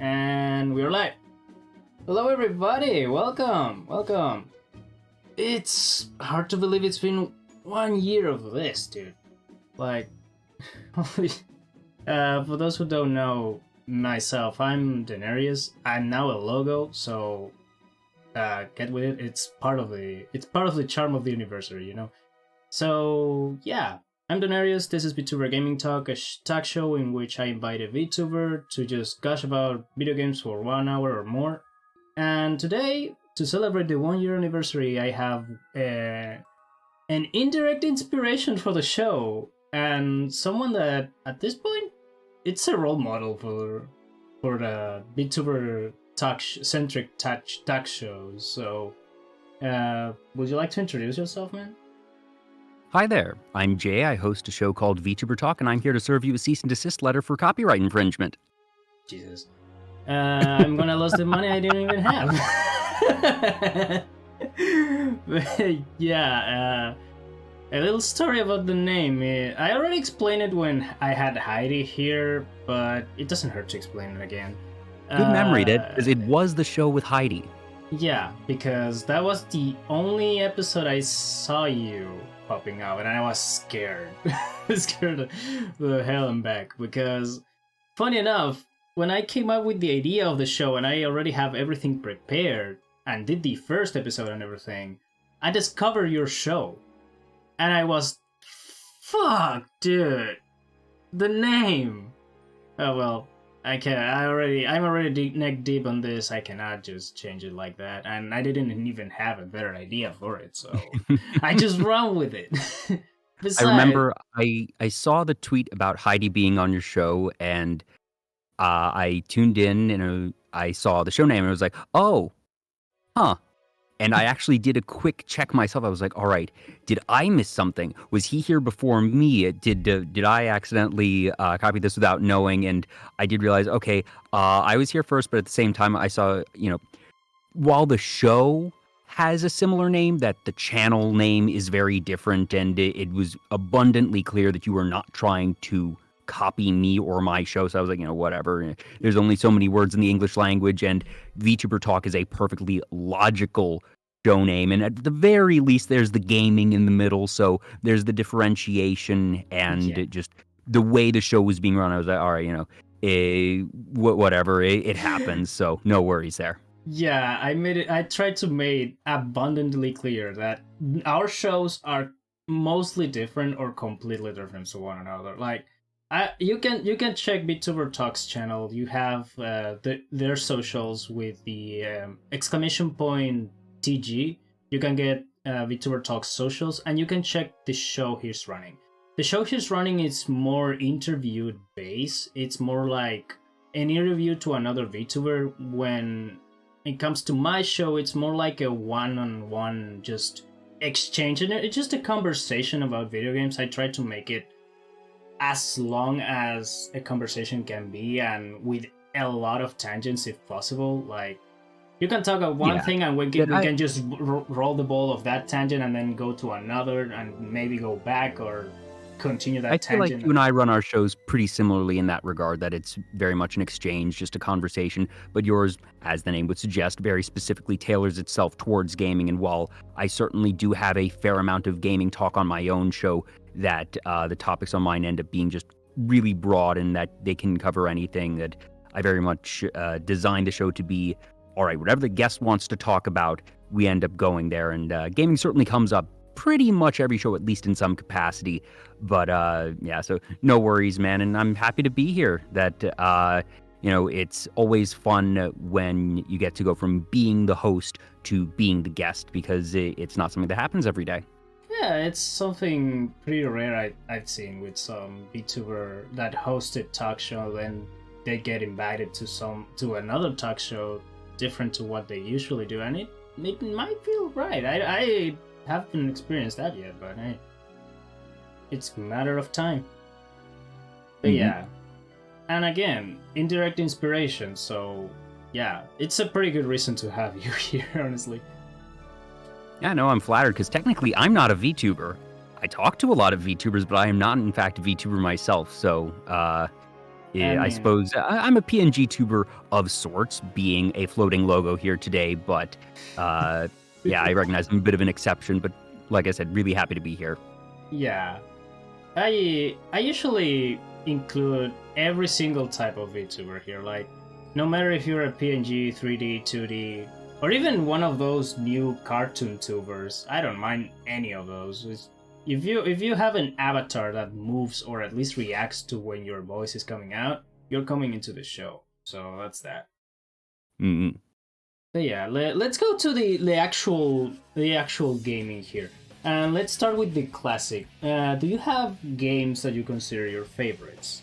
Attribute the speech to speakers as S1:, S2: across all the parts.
S1: And we're live. Hello everybody, welcome. It's hard to believe it's been 1 year of this, dude. Like, for those who don't know myself, I'm Denarius. I'm now a logo, so get with it. It's part of the charm of the anniversary, you know? So yeah, I'm Denarius. This is Vtuber Gaming Talk, a talk show in which I invite a VTuber to just gush about video games for 1 hour or more. And today, to celebrate the 1 year anniversary, I have an indirect inspiration for the show, and someone that, at this point, it's a role model for the VTuber centric talk shows. So, would you like to introduce yourself, man?
S2: Hi there, I'm Jay. I host a show called VtuberTalk, and I'm here to serve you a cease and desist letter for copyright infringement.
S1: Jesus. I'm gonna lose the money I didn't even have. But, yeah, a little story about the name. I already explained it when I had Heidi here, but it doesn't hurt to explain it again.
S2: Good memory, Dad, because it was the show with Heidi.
S1: Yeah, because that was the only episode I saw you popping out, and I was scared. Scared the hell and back, because, funny enough, when I came up with the idea of the show and I already have everything prepared and did the first episode and everything, I discovered your show. And I was, fuck, dude, the name. Oh well, I can't. I'm already neck deep on this. I cannot just change it like that. And I didn't even have a better idea for it, so I just run with it.
S2: Besides, I remember I saw the tweet about Heidi being on your show, and I tuned in and I saw the show name and I was like, oh, huh. And I actually did a quick check myself. I was like, all right, did I miss something? Was he here before me? Did I accidentally copy this without knowing? And I did realize, okay, I was here first, but at the same time I saw, while the show has a similar name, that the channel name is very different, and it was abundantly clear that you were not trying to copy me or my show. So I was like, whatever. There's only so many words in the English language, and VtuberTalk is a perfectly logical show name. And at the very least, there's the gaming in the middle. So there's the differentiation and just the way the show was being run. I was like, all right, whatever. It happens. So no worries there.
S1: Yeah, I tried to make abundantly clear that our shows are mostly different or completely different to one another. Like, you can check VtuberTalk's channel. You have their socials with the !TG. You can get VtuberTalk's socials, and you can check the show he's running. The show he's running is more interview based. It's more like an interview to another VTuber. When it comes to my show, it's more like a one-on-one just exchange, and it's just a conversation about video games. I try to make it as long as a conversation can be, and with a lot of tangents if possible. Like, you can talk about one thing and we can just roll the ball of that tangent and then go to another and maybe go back or continue that tangent.
S2: I feel like you and I run our shows pretty similarly in that regard, that it's very much an exchange, just a conversation, but yours, as the name would suggest, very specifically tailors itself towards gaming. And while I certainly do have a fair amount of gaming talk on my own show, that the topics on mine end up being just really broad, and that they can cover anything. That I very much designed the show to be, all right, whatever the guest wants to talk about, we end up going there. And gaming certainly comes up pretty much every show, at least in some capacity. But yeah, so no worries, man. And I'm happy to be here. That it's always fun when you get to go from being the host to being the guest, because it's not something that happens every day.
S1: Yeah, it's something pretty rare I've seen with some VTuber that hosted talk show, and they get invited to another talk show different to what they usually do, and it might feel right. I haven't experienced that yet, but hey, it's a matter of time. But yeah, and again, indirect inspiration. So yeah, it's a pretty good reason to have you here, honestly.
S2: Yeah, no, I'm flattered, because technically I'm not a VTuber. I talk to a lot of VTubers, but I am not, in fact, a VTuber myself. So
S1: I
S2: I
S1: mean,
S2: suppose I'm a PNG tuber of sorts, being a floating logo here today, but yeah, I recognize I'm a bit of an exception, but like I said, really happy to be here.
S1: yeah. I usually include every single type of VTuber here. Like, no matter if you're a PNG, 3D, 2D, or even one of those new cartoon tubers, I don't mind any of those. If you have an avatar that moves or at least reacts to when your voice is coming out, you're coming into the show. So that's that.
S2: Mm-hmm.
S1: But yeah, let's go to the actual gaming here, and let's start with the classic. Do you have games that you consider your favorites?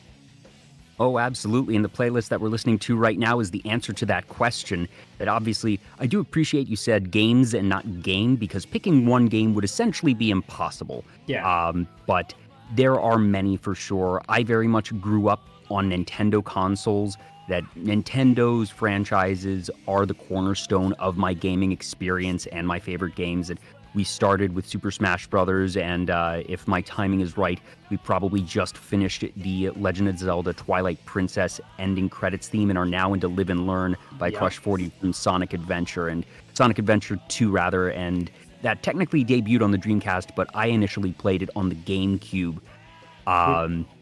S2: Oh, absolutely. And the playlist that we're listening to right now is the answer to that question. That obviously, I do appreciate you said games and not game, because picking one game would essentially be impossible.
S1: Yeah.
S2: But there are many for sure. I very much grew up on Nintendo consoles. That Nintendo's franchises are the cornerstone of my gaming experience and my favorite games. And we started with Super Smash Brothers, and if my timing is right, we probably just finished the Legend of Zelda Twilight Princess ending credits theme and are now into Live and Learn by
S1: Yep.
S2: Crush 40 from Sonic Adventure, and Sonic Adventure 2 rather, and that technically debuted on the Dreamcast, but I initially played it on the GameCube.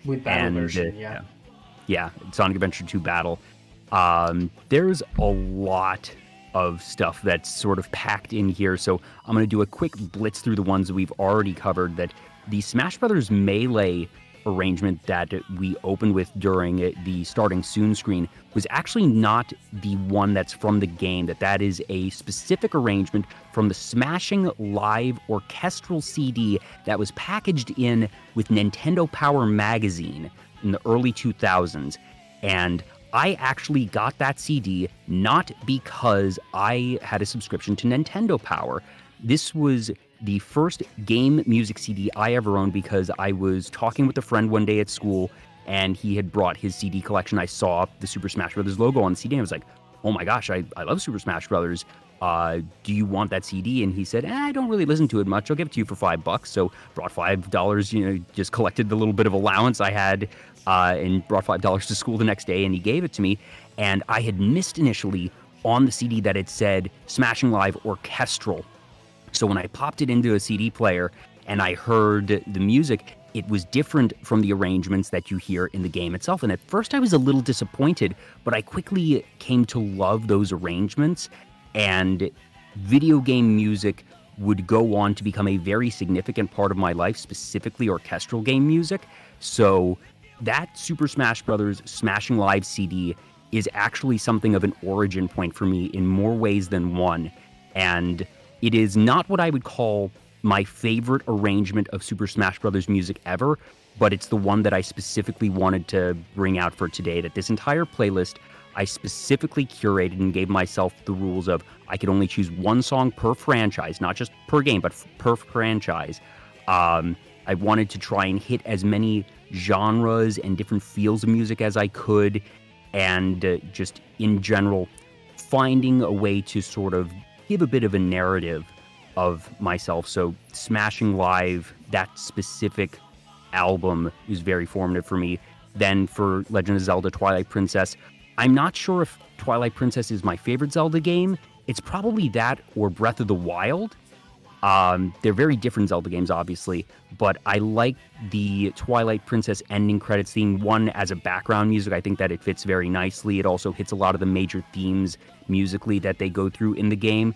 S1: With battle version,
S2: Yeah, yeah, Sonic Adventure 2 Battle. There's a lot of stuff that's sort of packed in here, so I'm going to do a quick blitz through the ones that we've already covered. That the Smash Brothers Melee arrangement that we opened with during the starting soon screen was actually not the one that's from the game. That is a specific arrangement from the Smashing Live orchestral CD that was packaged in with Nintendo Power magazine in the early 2000s. And I actually got that CD not because I had a subscription to Nintendo Power. This was the first game music CD I ever owned because I was talking with a friend one day at school, and he had brought his CD collection. I saw the Super Smash Brothers logo on the CD, and I was like, oh my gosh, I love Super Smash Brothers. Do you want that CD? And he said, I don't really listen to it much. I'll give it to you for $5. So brought $5, just collected the little bit of allowance I had, and brought $5 to school the next day, and he gave it to me. And I had missed initially on the CD that it said Smashing Live Orchestral. So when I popped it into a CD player and I heard the music, it was different from the arrangements that you hear in the game itself. And at first I was a little disappointed, but I quickly came to love those arrangements, and video game music would go on to become a very significant part of my life, specifically orchestral game music. So that Super Smash Brothers Smashing Live CD is actually something of an origin point for me in more ways than one. And it is not what I would call my favorite arrangement of Super Smash Brothers music ever, but it's the one that I specifically wanted to bring out for today. That this entire playlist I specifically curated and gave myself the rules of I could only choose one song per franchise, not just per game, but per franchise. I wanted to try and hit as many genres and different feels of music as I could, and just in general, finding a way to sort of give a bit of a narrative of myself. So Smashing Live, that specific album, is very formative for me. Then for Legend of Zelda Twilight Princess, I'm not sure if Twilight Princess is my favorite Zelda game. It's probably that or Breath of the Wild. They're very different Zelda games, obviously, but I like the Twilight Princess ending credits theme, one, as a background music. I think that it fits very nicely. It also hits a lot of the major themes musically that they go through in the game.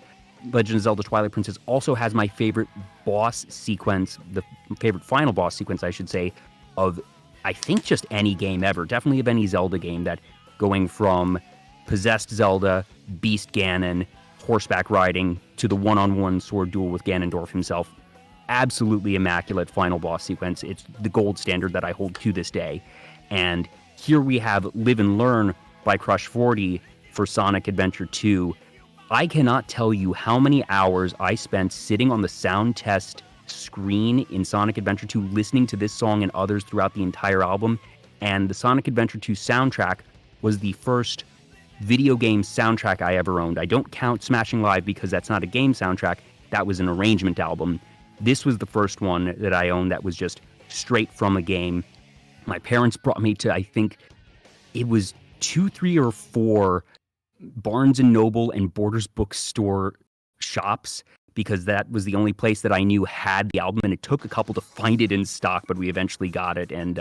S2: Legend of Zelda Twilight Princess also has my favorite boss sequence, the favorite final boss sequence, I should say, of, I think, just any game ever. Definitely of any Zelda game, that going from possessed Zelda, Beast Ganon, horseback riding, to the one-on-one sword duel with Ganondorf himself. Absolutely immaculate final boss sequence. It's the gold standard that I hold to this day. And here we have Live and Learn by Crush 40 for Sonic Adventure 2. I cannot tell you how many hours I spent sitting on the sound test screen in Sonic Adventure 2 listening to this song and others throughout the entire album. And the Sonic Adventure 2 soundtrack was the first video game soundtrack I ever owned. I don't count Smashing Live because that's not a game soundtrack. That was an arrangement album. This was the first one that I owned that was just straight from a game. My parents brought me to, I think, it was 2, 3, or 4 Barnes and Noble and Borders bookstore shops, because that was the only place that I knew had the album, and it took a couple to find it in stock, but we eventually got it. And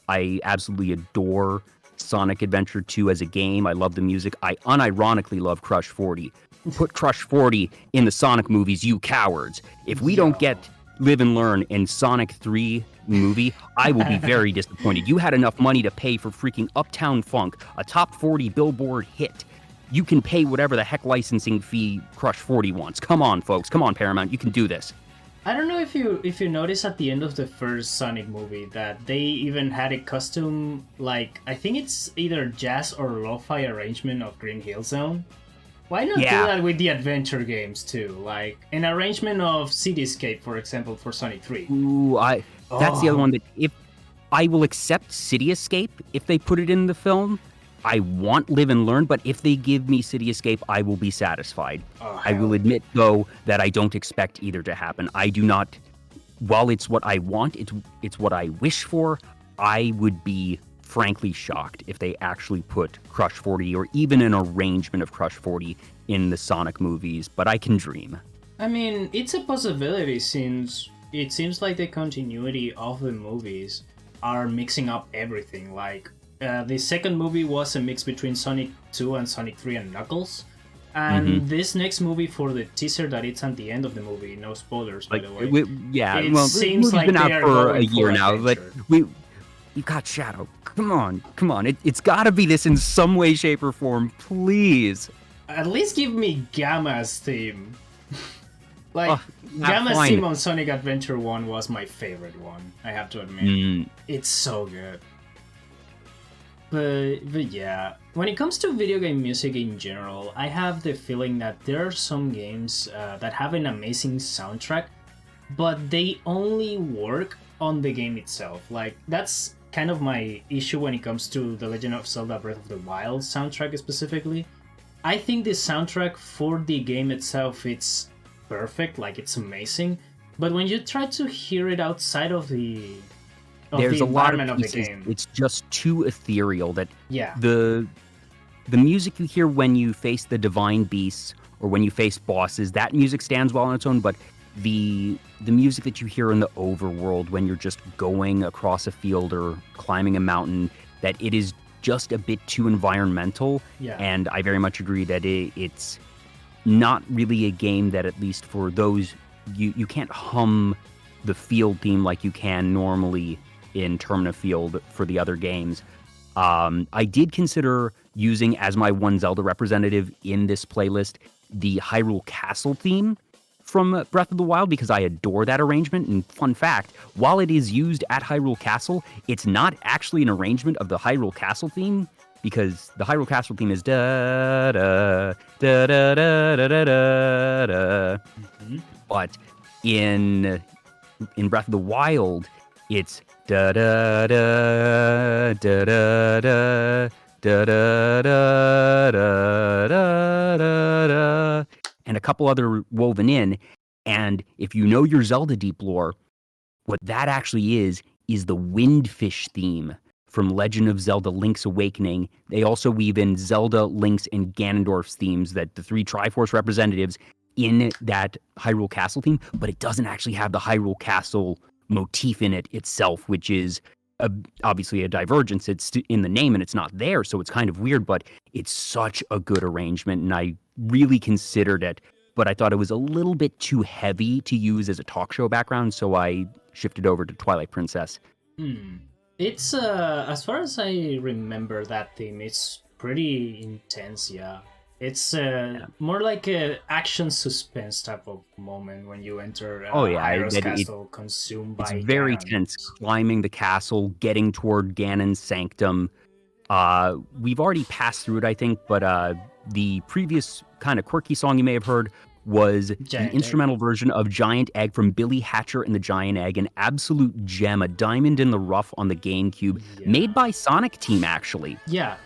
S2: I absolutely adore Sonic Adventure 2 as a game. I love the music. I unironically love Crush 40. Put Crush 40 in the Sonic movies, you cowards. If we don't get Live and Learn in Sonic 3 movie, I will be very disappointed. You had enough money to pay for freaking Uptown Funk, a top 40 Billboard hit. You can pay whatever the heck licensing fee Crush 40 wants. Come on, folks. Come on, Paramount. You can do this.
S1: I don't know if you notice at the end of the first Sonic movie that they even had a custom, like, I think it's either jazz or lo-fi arrangement of Green Hill Zone. Why not do that with the adventure games too? Like an arrangement of Cityscape, for example, for Sonic 3.
S2: Ooh, that's the other one that if I will accept Cityscape if they put it in the film. I want Live and Learn, but if they give me Cityscape, I will be satisfied. I will admit, though, that I don't expect either to happen. I do not, while it's what I want, it's what I wish for, I would be frankly shocked if they actually put Crush 40 or even an arrangement of Crush 40 in the Sonic movies, but I can dream.
S1: I mean, it's a possibility since it seems like the continuity of the movies are mixing up everything, like the second movie was a mix between Sonic 2 and Sonic 3 and Knuckles. And this next movie, for the teaser that it's at the end of the movie, no spoilers, by the way.
S2: It seems like been out for a year now, but you got Shadow. Come on. It's got to be this in some way, shape, or form, please.
S1: At least give me Gamma's theme. Gamma's theme on Sonic Adventure 1 was my favorite one, I have to admit. It's so good. But yeah, when it comes to video game music in general, I have the feeling that there are some games that have an amazing soundtrack, but they only work on the game itself. Like, that's kind of my issue when it comes to The Legend of Zelda Breath of the Wild soundtrack specifically. I think the soundtrack for the game itself, it's perfect, like it's amazing, but when you try to hear it outside of there's a lot of pieces, it's just too ethereal that the music you hear when you face the divine beasts or when you face bosses, that music stands well on its own, but the music that you hear in the overworld when you're just going across a field or climbing a mountain, that it is just a bit too environmental. And I very much agree that it's not really a game that, at least for those, you can't hum the field theme like you can normally in Termina Field for the other games. I did consider using as my one Zelda representative in this playlist the Hyrule Castle theme from Breath of the Wild, because I adore that arrangement. And fun fact, while it is used at Hyrule Castle, it's not actually an arrangement of the Hyrule Castle theme, because the Hyrule Castle theme is da da da da da da da da. But in Breath of the Wild, it's da da da da da da da da da da da da, and a couple other woven in. And if you know your Zelda deep lore, what that actually is the Windfish theme from Legend of Zelda Link's Awakening. They also weave in Zelda, Link's, and Ganondorf's themes, that the three Triforce representatives in that Hyrule Castle theme, but it doesn't actually have the Hyrule Castle motif in it itself, which is obviously a divergence. It's in the name and it's not there, so it's kind of weird, but it's such a good arrangement, and I really considered it, but I thought it was a little bit too heavy to use as a talk show background, so I shifted over to Twilight Princess. It's, as far as I remember that theme, it's pretty intense, yeah. It's more like a action suspense type of moment when you enter Hyrule's castle consumed by
S2: It's very
S1: Ganon.
S2: tense, climbing the castle, getting toward Ganon's sanctum. We've already passed through it, I think, but the previous kind of quirky song you may have heard was the instrumental version of Giant Egg from Billy Hatcher and the Giant Egg, an absolute gem, a diamond in the rough on the GameCube, made by Sonic Team, actually.
S1: Yeah.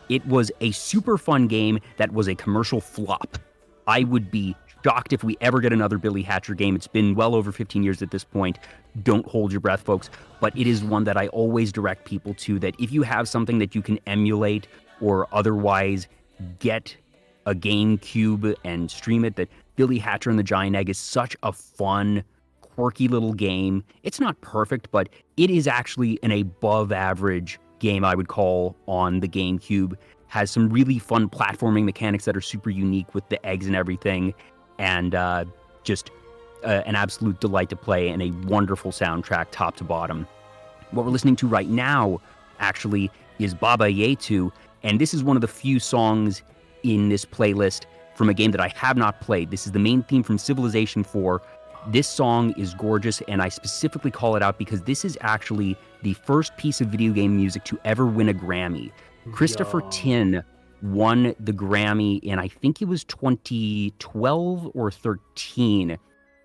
S2: It was a super fun game that was a commercial flop. I would be shocked if we ever get another Billy Hatcher game. It's been well over 15 years at this point. Don't hold your breath, folks. But it is one that I always direct people to, that if you have something that you can emulate or otherwise get a GameCube and stream it, that Billy Hatcher and the Giant Egg is such a fun, quirky little game. It's not perfect, but it is actually an above average game, I would call, on the GameCube. Has some really fun platforming mechanics that are super unique with the eggs and everything, and just an absolute delight to play, and a wonderful soundtrack top to bottom. What we're listening to right now, actually, is Baba Yetu, and this is one of the few songs in this playlist from a game that I have not played. This is the main theme from Civilization 4. This song is gorgeous, and I specifically call it out because this is actually the first piece of video game music to ever win a Grammy. Christopher Tin won the Grammy in, I think it was 2012 or 13,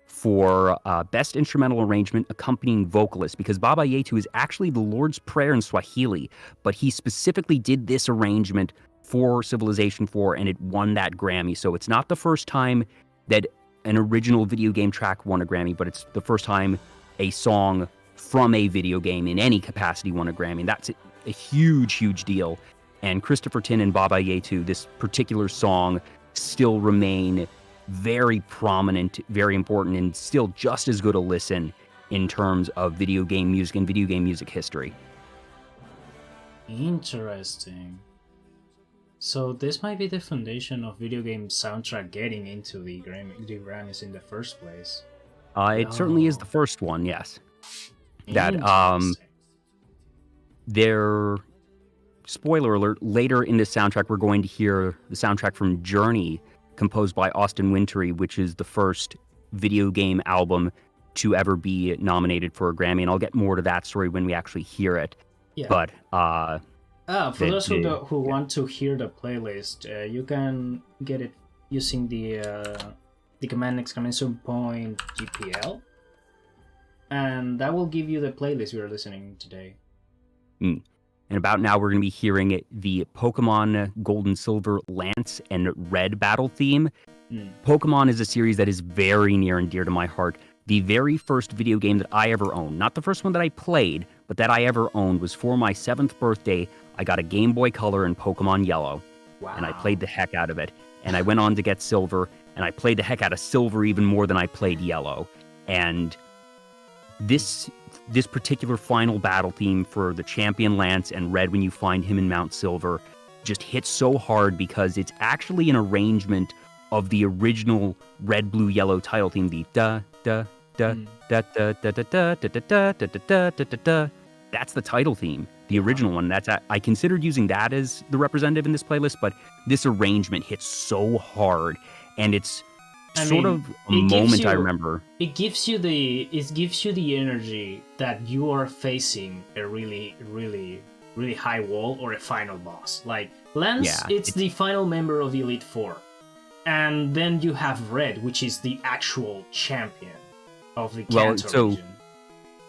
S2: for Best Instrumental Arrangement Accompanying Vocalist, because Baba Yetu is actually the Lord's Prayer in Swahili, but he specifically did this arrangement for Civilization 4, and it won that Grammy. So it's not the first time that an original video game track won a Grammy, but it's the first time a song from a video game in any capacity won a Grammy. And that's a huge, huge deal. And Christopher Tin and Baba Yetu, this particular song, still remain very prominent, very important, and still just as good a listen in terms of video game music and video game music history.
S1: Interesting. So this might be the foundation of video game soundtrack getting into the Grammys in the first place.
S2: It certainly is the first one, yes. That there, spoiler alert, later in this soundtrack we're going to hear the soundtrack from Journey, composed by Austin Wintory, which is the first video game album to ever be nominated for a Grammy, and I'll get more to that story when we actually hear it.
S1: Yeah.
S2: But
S1: for those who want to hear the playlist, you can get it using the command exclamation point GPL, and that will give you the playlist we are listening today.
S2: And about now, we're going to be hearing the Pokemon Gold and Silver Lance and Red battle theme. Pokemon is a series that is very near and dear to my heart. The very first video game that I ever owned, not the first one that I played, but that I ever owned, was for my 7th birthday. I got a Game Boy Color and Pokemon Yellow, and I played the heck out of it. And I went on to get Silver, and I played the heck out of Silver even more than I played Yellow. And this particular final battle theme for the champion Lance and Red, when you find him in Mount Silver, just hits so hard because it's actually an arrangement of the original Red, Blue, Yellow title theme, the da da da da da da da da da da da da da da. That's the title theme, the original one. I considered using that as the representative in this playlist, but this arrangement hits so hard, and it's sort of a moment I remember. It
S1: gives you the energy that you are facing a really, really, really high wall or a final boss. Like Lance, it's the final member of the Elite Four, and then you have Red, which is the actual champion of the Kanto region.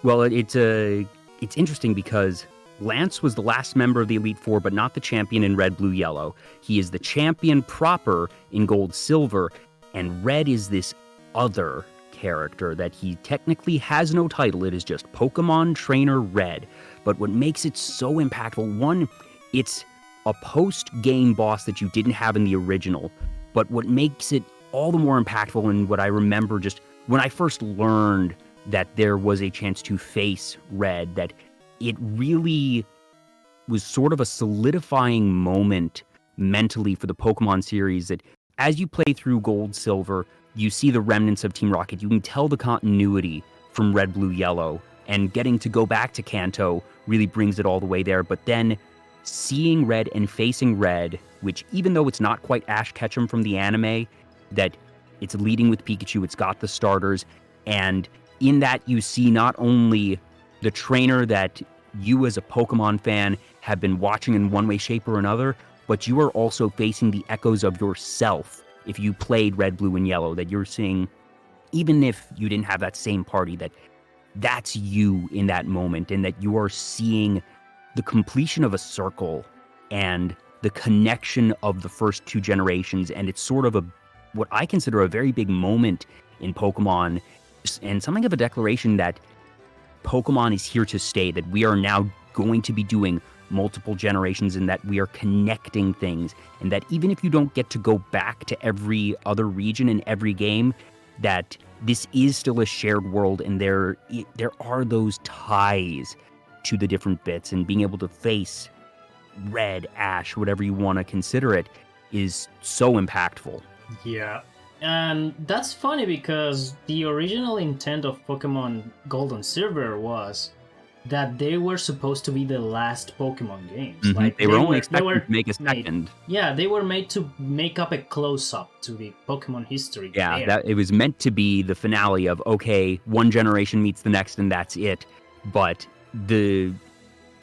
S2: Well, it's interesting because Lance was the last member of the Elite Four, but not the champion in Red, Blue, Yellow. He is the champion proper in Gold, Silver, and Red is this other character that he technically has no title. It is just Pokemon Trainer Red. But what makes it so impactful, one, it's a post-game boss that you didn't have in the original. But what makes it all the more impactful, and what I remember just when I first learned that there was a chance to face Red, that it really was sort of a solidifying moment mentally for the Pokemon series, that as you play through Gold, Silver, you see the remnants of Team Rocket. You can tell the continuity from Red, Blue, Yellow, and getting to go back to Kanto really brings it all the way there. But then seeing Red and facing Red, which even though it's not quite Ash Ketchum from the anime, that it's leading with Pikachu, it's got the starters, and in that you see not only the trainer that you as a Pokemon fan have been watching in one way, shape, or another, but you are also facing the echoes of yourself if you played Red, Blue, and Yellow, that you're seeing, even if you didn't have that same party, that's you in that moment, and that you are seeing the completion of a circle and the connection of the first two generations, and it's sort of what I consider a very big moment in Pokemon, and something of a declaration that Pokemon is here to stay, that we are now going to be doing multiple generations, and that we are connecting things, and that even if you don't get to go back to every other region in every game, that this is still a shared world, and there are those ties to the different bits, and being able to face Red, Ash, whatever you want to consider it, is so impactful.
S1: Yeah. And that's funny because the original intent of Pokemon Gold and Silver was that they were supposed to be the last Pokemon games.
S2: Mm-hmm.
S1: Like
S2: they were only expected to make a second.
S1: They were made to make up a close-up to the Pokemon history.
S2: Yeah, that it was meant to be the finale of, okay, one generation meets the next and that's it. But the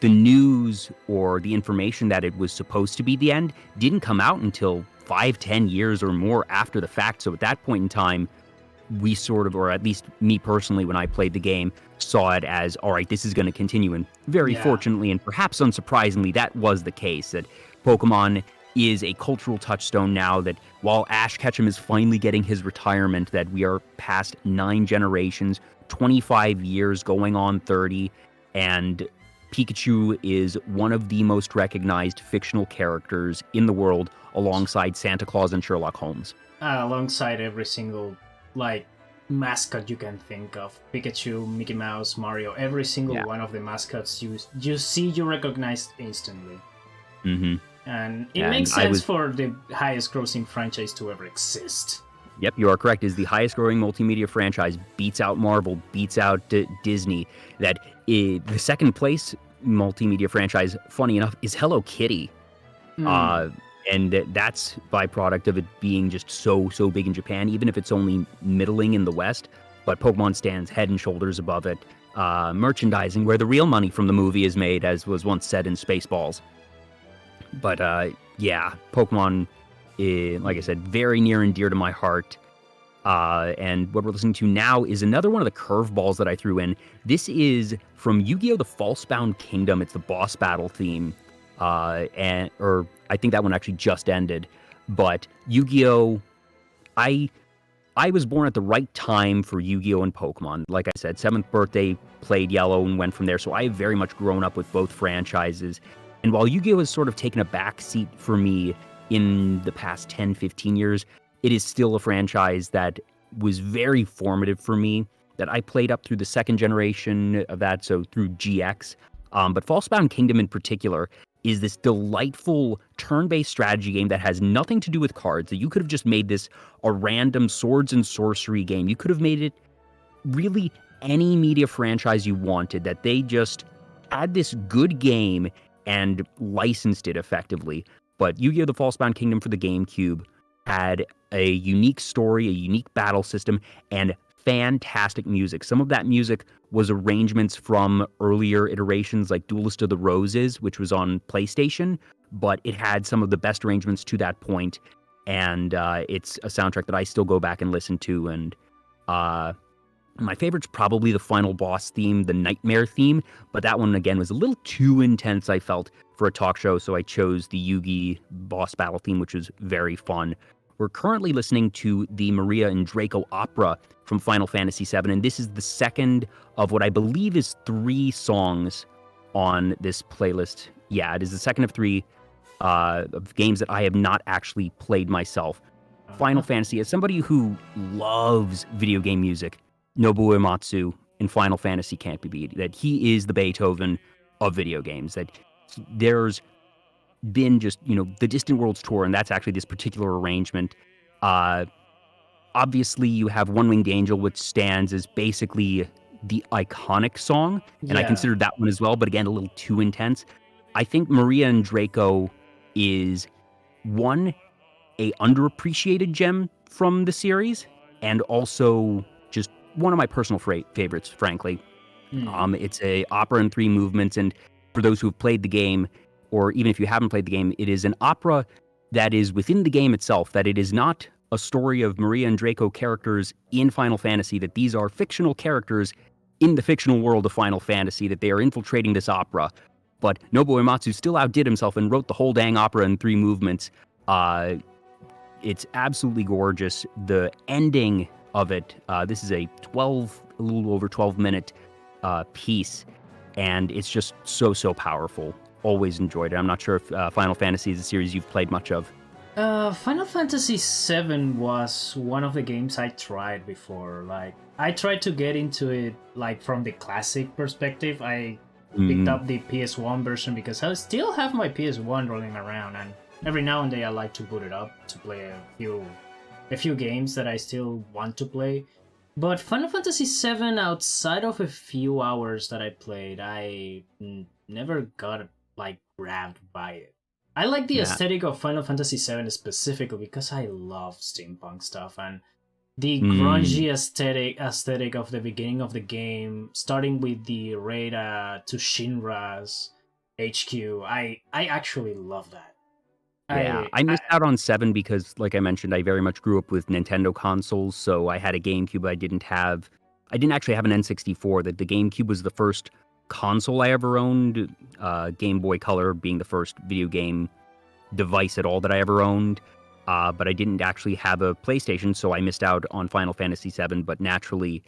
S2: news or the information that it was supposed to be the end didn't come out until 5-10 years or more after the fact. So at that point in time, we sort of, or at least me personally, when I played the game, saw it as, all right, this is going to continue. And very fortunately, and perhaps unsurprisingly, that was the case, that Pokemon is a cultural touchstone now, that while Ash Ketchum is finally getting his retirement, that we are past 9 generations, 25 years going on 30, and Pikachu is one of the most recognized fictional characters in the world, alongside Santa Claus and Sherlock Holmes.
S1: Alongside every single, mascot you can think of. Pikachu, Mickey Mouse, Mario, every single one of the mascots you recognize instantly.
S2: Mm-hmm.
S1: And it makes sense for the highest grossing franchise to ever exist.
S2: Yep, you are correct. Is the highest growing multimedia franchise, beats out Marvel, beats out Disney. That the second place multimedia franchise, funny enough, is Hello Kitty. And that's byproduct of it being just so big in Japan, even if it's only middling in the West. But Pokemon stands head and shoulders above it. Merchandising, where the real money from the movie is made, as was once said in Spaceballs. But Pokemon, like I said, very near and dear to my heart. And what we're listening to now is another one of the curveballs that I threw in. This is from Yu-Gi-Oh! The False-Bound Kingdom. It's the boss battle theme. Or I think that one actually just ended. But Yu-Gi-Oh! I was born at the right time for Yu-Gi-Oh! And Pokemon. Like I said, 7th birthday, played Yellow and went from there. So I have very much grown up with both franchises. And while Yu-Gi-Oh! Has sort of taken a back seat for me in the past 10, 15 years, it is still a franchise that was very formative for me, that I played up through the second generation of that, so through GX. But False-Bound Kingdom in particular is this delightful turn-based strategy game that has nothing to do with cards. That you could have just made this a random swords and sorcery game. You could have made it really any media franchise you wanted, that they just had this good game and licensed it effectively. But Yu-Gi-Oh! The False-Bound Kingdom for the GameCube had a unique story, a unique battle system, and fantastic music. Some of that music was arrangements from earlier iterations like Duelist of the Roses, which was on PlayStation, but it had some of the best arrangements to that point, and it's a soundtrack that I still go back and listen to, and my favorite's probably the final boss theme, the Nightmare theme, but that one, again, was a little too intense, I felt, for a talk show, so I chose the Yugi boss battle theme, which was very fun. We're currently listening to the Maria and Draco opera from Final Fantasy VII, and this is the second of what I believe is 3 songs on this playlist. Yeah, it is the second of 3 of games that I have not actually played myself. Final Fantasy, as somebody who loves video game music, Nobuo Uematsu in Final Fantasy can't be beat. That he is the Beethoven of video games. That there's been just, the Distant Worlds tour, and that's actually this particular arrangement. Obviously, you have One Winged Angel, which stands as basically the iconic song, and I considered that one as well, but again, a little too intense. I think Maria and Draco is, one, a underappreciated gem from the series, and also just one of my personal favorites, frankly. It's a opera in 3 movements, and for those who have played the game, or even if you haven't played the game, it is an opera that is within the game itself, that it is not a story of Maria and Draco characters in Final Fantasy, that these are fictional characters in the fictional world of Final Fantasy, that they are infiltrating this opera. But Nobuo Uematsu still outdid himself and wrote the whole dang opera in 3 movements. It's absolutely gorgeous. The ending of it, this is a little over 12-minute piece, and it's just so powerful. Always enjoyed it. I'm not sure if Final Fantasy is a series you've played much of.
S1: Final Fantasy VII was one of the games I tried before. Like, I tried to get into it, like, from the classic perspective. I picked up the PS1 version because I still have my PS1 rolling around, and every now and then I like to boot it up to play a few games that I still want to play. But Final Fantasy VII, outside of a few hours that I played, I never got, like, grabbed by it. I like the aesthetic of Final Fantasy VII specifically because I love steampunk stuff, and the grungy aesthetic of the beginning of the game, starting with the raid to Shinra's HQ. I actually love that.
S2: Yeah, I missed out on 7 because, like I mentioned, I very much grew up with Nintendo consoles, so I had a GameCube. I didn't actually have an N64. The GameCube was the first console I ever owned, Game Boy Color being the first video game device at all that I ever owned, but I didn't actually have a PlayStation, so I missed out on Final Fantasy VII, but naturally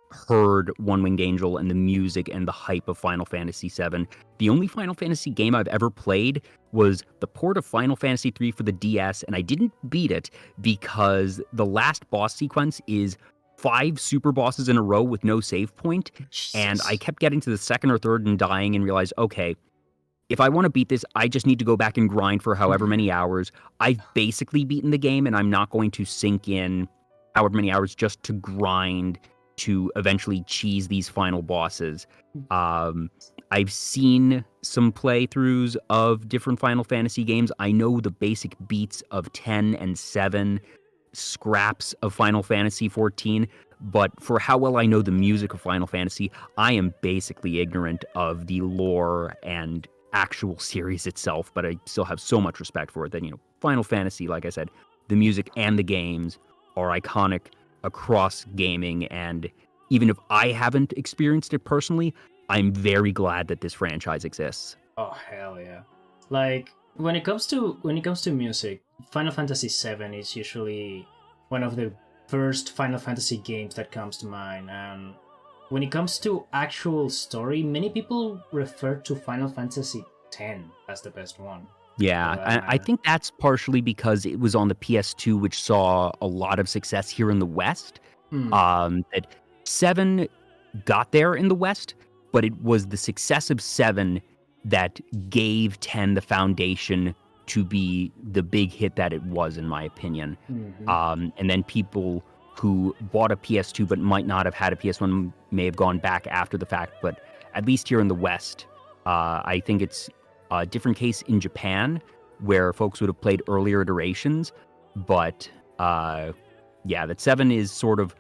S2: heard One Winged Angel and the music and the hype of Final Fantasy VII. The only Final Fantasy game I've ever played was the port of Final Fantasy III for the DS, and I didn't beat it because the last boss sequence is 5 super bosses in a row with no save point, and I kept getting to the second or third and dying and realized, okay, if I want to beat this, I just need to go back and grind for however many hours. I've basically beaten the game, and I'm not going to sink in however many hours just to grind to eventually cheese these final bosses. I've seen some playthroughs of different Final Fantasy games. I know the basic beats of 10 and 7, scraps of Final Fantasy 14, but for how well I know the music of Final Fantasy, I am basically ignorant of the lore and actual series itself, but I still have so much respect for it that, Final Fantasy, like I said, the music and the games are iconic across gaming, and even if I haven't experienced it personally, I'm very glad that this franchise exists.
S1: Oh, hell yeah. Like, when it comes to music, Final Fantasy VII is usually one of the first Final Fantasy games that comes to mind, and when it comes to actual story, many people refer to Final Fantasy X as the best one.
S2: Yeah, I think that's partially because it was on the PS2, which saw a lot of success here in the West. That 7 got there in the West, but it was the success of 7 that gave 10 the foundation to be the big hit that it was, in my opinion. And then people who bought a PS2 but might not have had a PS1 may have gone back after the fact, but at least here in the West, I think it's a different case in Japan, where folks would have played earlier iterations, but that 7 is sort of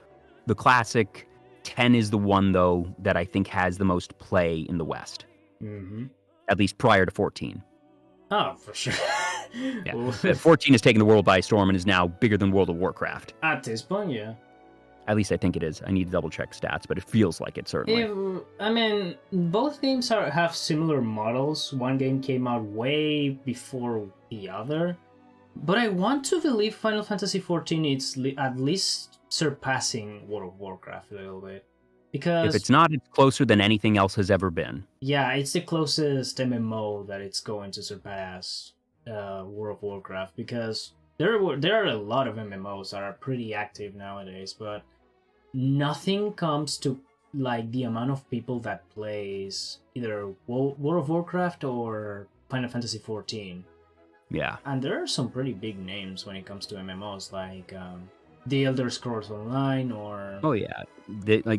S2: the classic. 10 is the one, though, that I think has the most play in the West. At least prior to 14.
S1: Oh, for sure.
S2: Yeah. 14 has taken the world by storm and is now bigger than World of Warcraft.
S1: At this point, yeah.
S2: At least I think it is. I need to double check stats, but it feels like it, certainly.
S1: Both games have similar models. One game came out way before the other. But I want to believe Final Fantasy XIV is at least surpassing World of Warcraft a little bit. Because
S2: if it's not, it's closer than anything else has ever been.
S1: Yeah, it's the closest MMO that it's going to surpass World of Warcraft, because there are a lot of MMOs that are pretty active nowadays, but nothing comes to like the amount of people that plays either World of Warcraft or Final Fantasy XIV.
S2: Yeah.
S1: And there are some pretty big names when it comes to MMOs, like The Elder Scrolls Online or...
S2: Oh, yeah.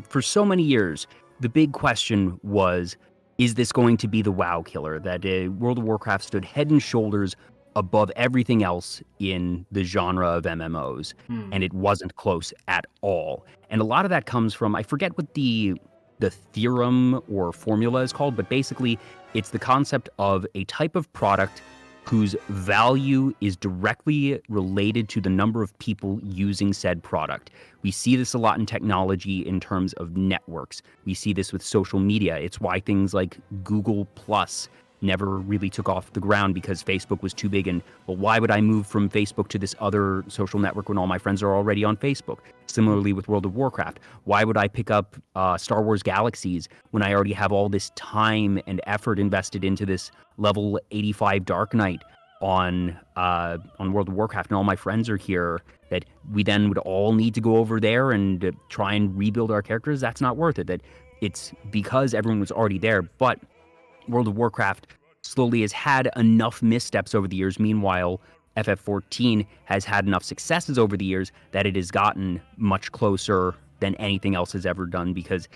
S2: For so many years, the big question was, is this going to be the WoW killer? That World of Warcraft stood head and shoulders above everything else in the genre of MMOs, and it wasn't close at all. And a lot of that comes from, I forget what the theorem or formula is called, but basically it's the concept of a type of product whose value is directly related to the number of people using said product. We see this a lot in technology in terms of networks. We see this with social media. It's why things like Google Plus never really took off the ground because Facebook was too big. And, well, why would I move from Facebook to this other social network when all my friends are already on Facebook? Similarly with World of Warcraft. Why would I pick up Star Wars Galaxies when I already have all this time and effort invested into this level 85 Dark Knight on World of Warcraft, and all my friends are here, that we then would all need to go over there and try and rebuild our characters? That's not worth it. That it's because everyone was already there. But World of Warcraft slowly has had enough missteps over the years. Meanwhile, FF14 has had enough successes over the years that it has gotten much closer than anything else has ever done. Because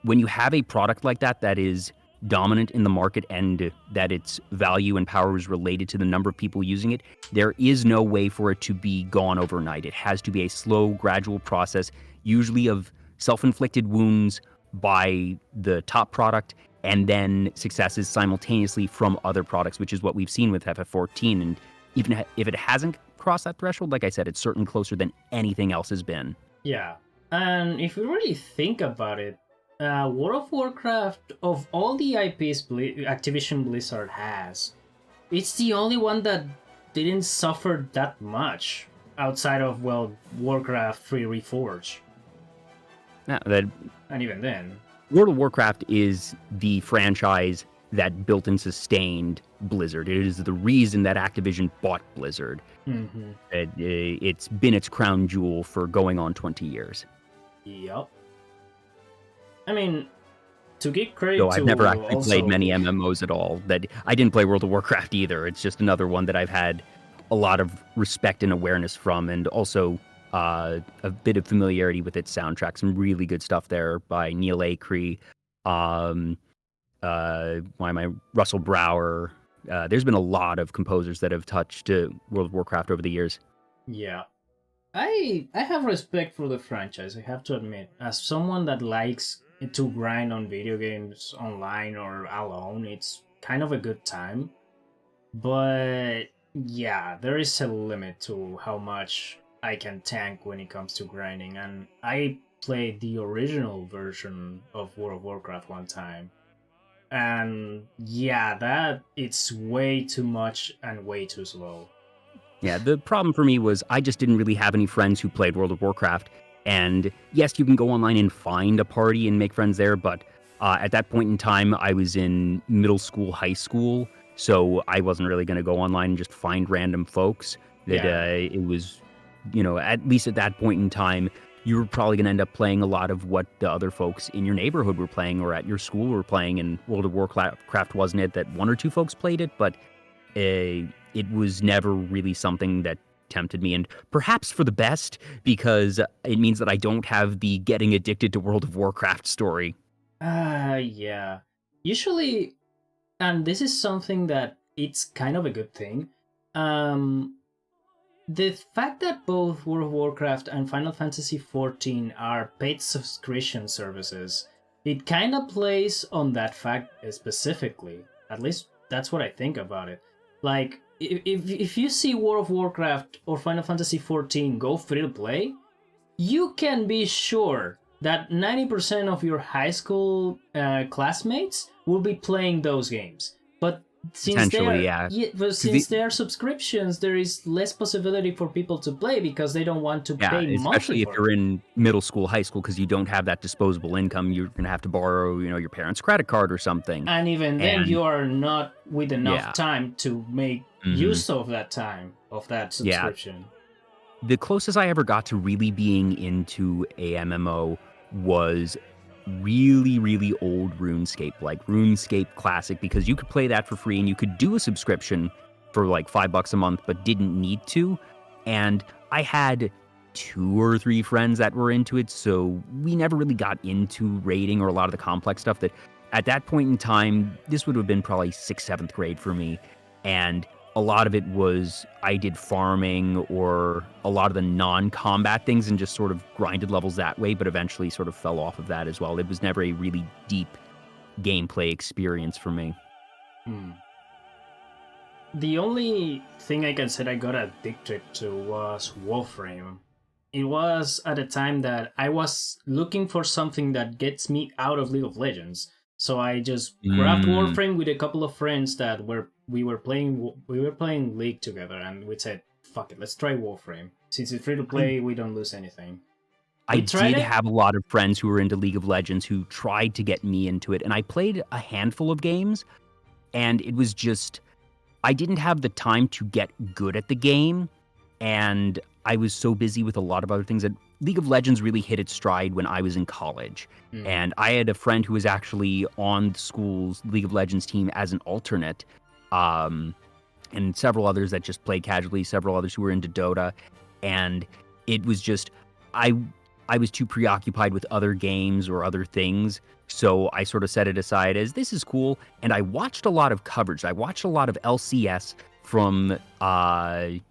S2: when you have a product like that that is dominant in the market and that its value and power is related to the number of people using it, there is no way for it to be gone overnight. It has to be a slow, gradual process, usually of self-inflicted wounds by the top product, and then successes simultaneously from other products, which is what we've seen with FF14. And even if it hasn't crossed that threshold, like I said, it's certainly closer than anything else has been.
S1: Yeah, and if you really think about it, World of Warcraft, of all the IPs Activision Blizzard has, it's the only one that didn't suffer that much outside of, well, Warcraft 3 Reforged. And even then,
S2: World of Warcraft is the franchise that built and sustained Blizzard. It is the reason that Activision bought Blizzard.
S1: Mm-hmm.
S2: It's been its crown jewel for going on 20 years.
S1: Yup. I mean, to give credit
S2: to... I've never actually
S1: also
S2: played many MMOs at all. That I didn't play World of Warcraft either. It's just another one that I've had a lot of respect and awareness from, and also a bit of familiarity with its soundtrack. Some really good stuff there by Neil Acree, Russell Brower. There's been a lot of composers that have touched World of Warcraft over the years.
S1: Yeah. I have respect for the franchise, I have to admit. As someone that likes to grind on video games online or alone, it's kind of a good time. But yeah, there is a limit to how much I can tank when it comes to grinding. And I played the original version of World of Warcraft one time. And yeah, that it's way too much and way too slow.
S2: Yeah, the problem for me was I just didn't really have any friends who played World of Warcraft. And yes, you can go online and find a party and make friends there, but at that point in time, I was in middle school, high school, so I wasn't really going to go online and just find random folks. It was, at least at that point in time, you were probably going to end up playing a lot of what the other folks in your neighborhood were playing or at your school were playing. And World of Warcraft wasn't it that one or two folks played it, but it was never really something that tempted me, and perhaps for the best, because it means that I don't have the getting addicted to World of Warcraft story.
S1: Yeah. Usually, and this is something that it's kind of a good thing, the fact that both World of Warcraft and Final Fantasy XIV are paid subscription services, it kind of plays on that fact specifically. At least that's what I think about it. Like, if you see World of Warcraft or Final Fantasy XIV go free to play, you can be sure that 90% of your high school classmates will be playing those games. But since they are subscriptions, there is less possibility for people to play because they don't want to pay monthly.
S2: Especially if you're in middle school, high school, because you don't have that disposable income. You're going to have to borrow, your parents' credit card or something.
S1: And even then, you are not with enough time to make use of that time, of that subscription.
S2: Yeah. The closest I ever got to really being into a MMO was really, really old RuneScape, like RuneScape Classic, because you could play that for free and you could do a subscription for like $5 a month, but didn't need to. And I had 2 or 3 friends that were into it, so we never really got into raiding or a lot of the complex stuff. That at that point in time, this would have been probably 6th, 7th grade for me. And a lot of it was I did farming or a lot of the non-combat things and just sort of grinded levels that way, but eventually sort of fell off of that as well. It was never a really deep gameplay experience for me.
S1: The only thing I can say I got addicted to was Warframe. It was at a time that I was looking for something that gets me out of League of Legends. So I just grabbed Warframe with a couple of friends that we were playing League together, and we said, "Fuck it, let's try Warframe. Since it's free to play, we don't lose anything."
S2: I did have a lot of friends who were into League of Legends who tried to get me into it, and I played a handful of games, and it was just, I didn't have the time to get good at the game, and I was so busy with a lot of other things that League of Legends really hit its stride when I was in college. And I had a friend who was actually on the school's League of Legends team as an alternate, and several others that just played casually, several others who were into Dota, and it was just, I was too preoccupied with other games or other things, so I sort of set it aside as, this is cool, and I watched a lot of coverage. I watched a lot of LCS from, I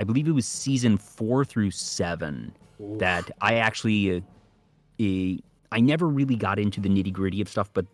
S2: believe it was season 4 through 7. Oof. That I actually, I never really got into the nitty-gritty of stuff, but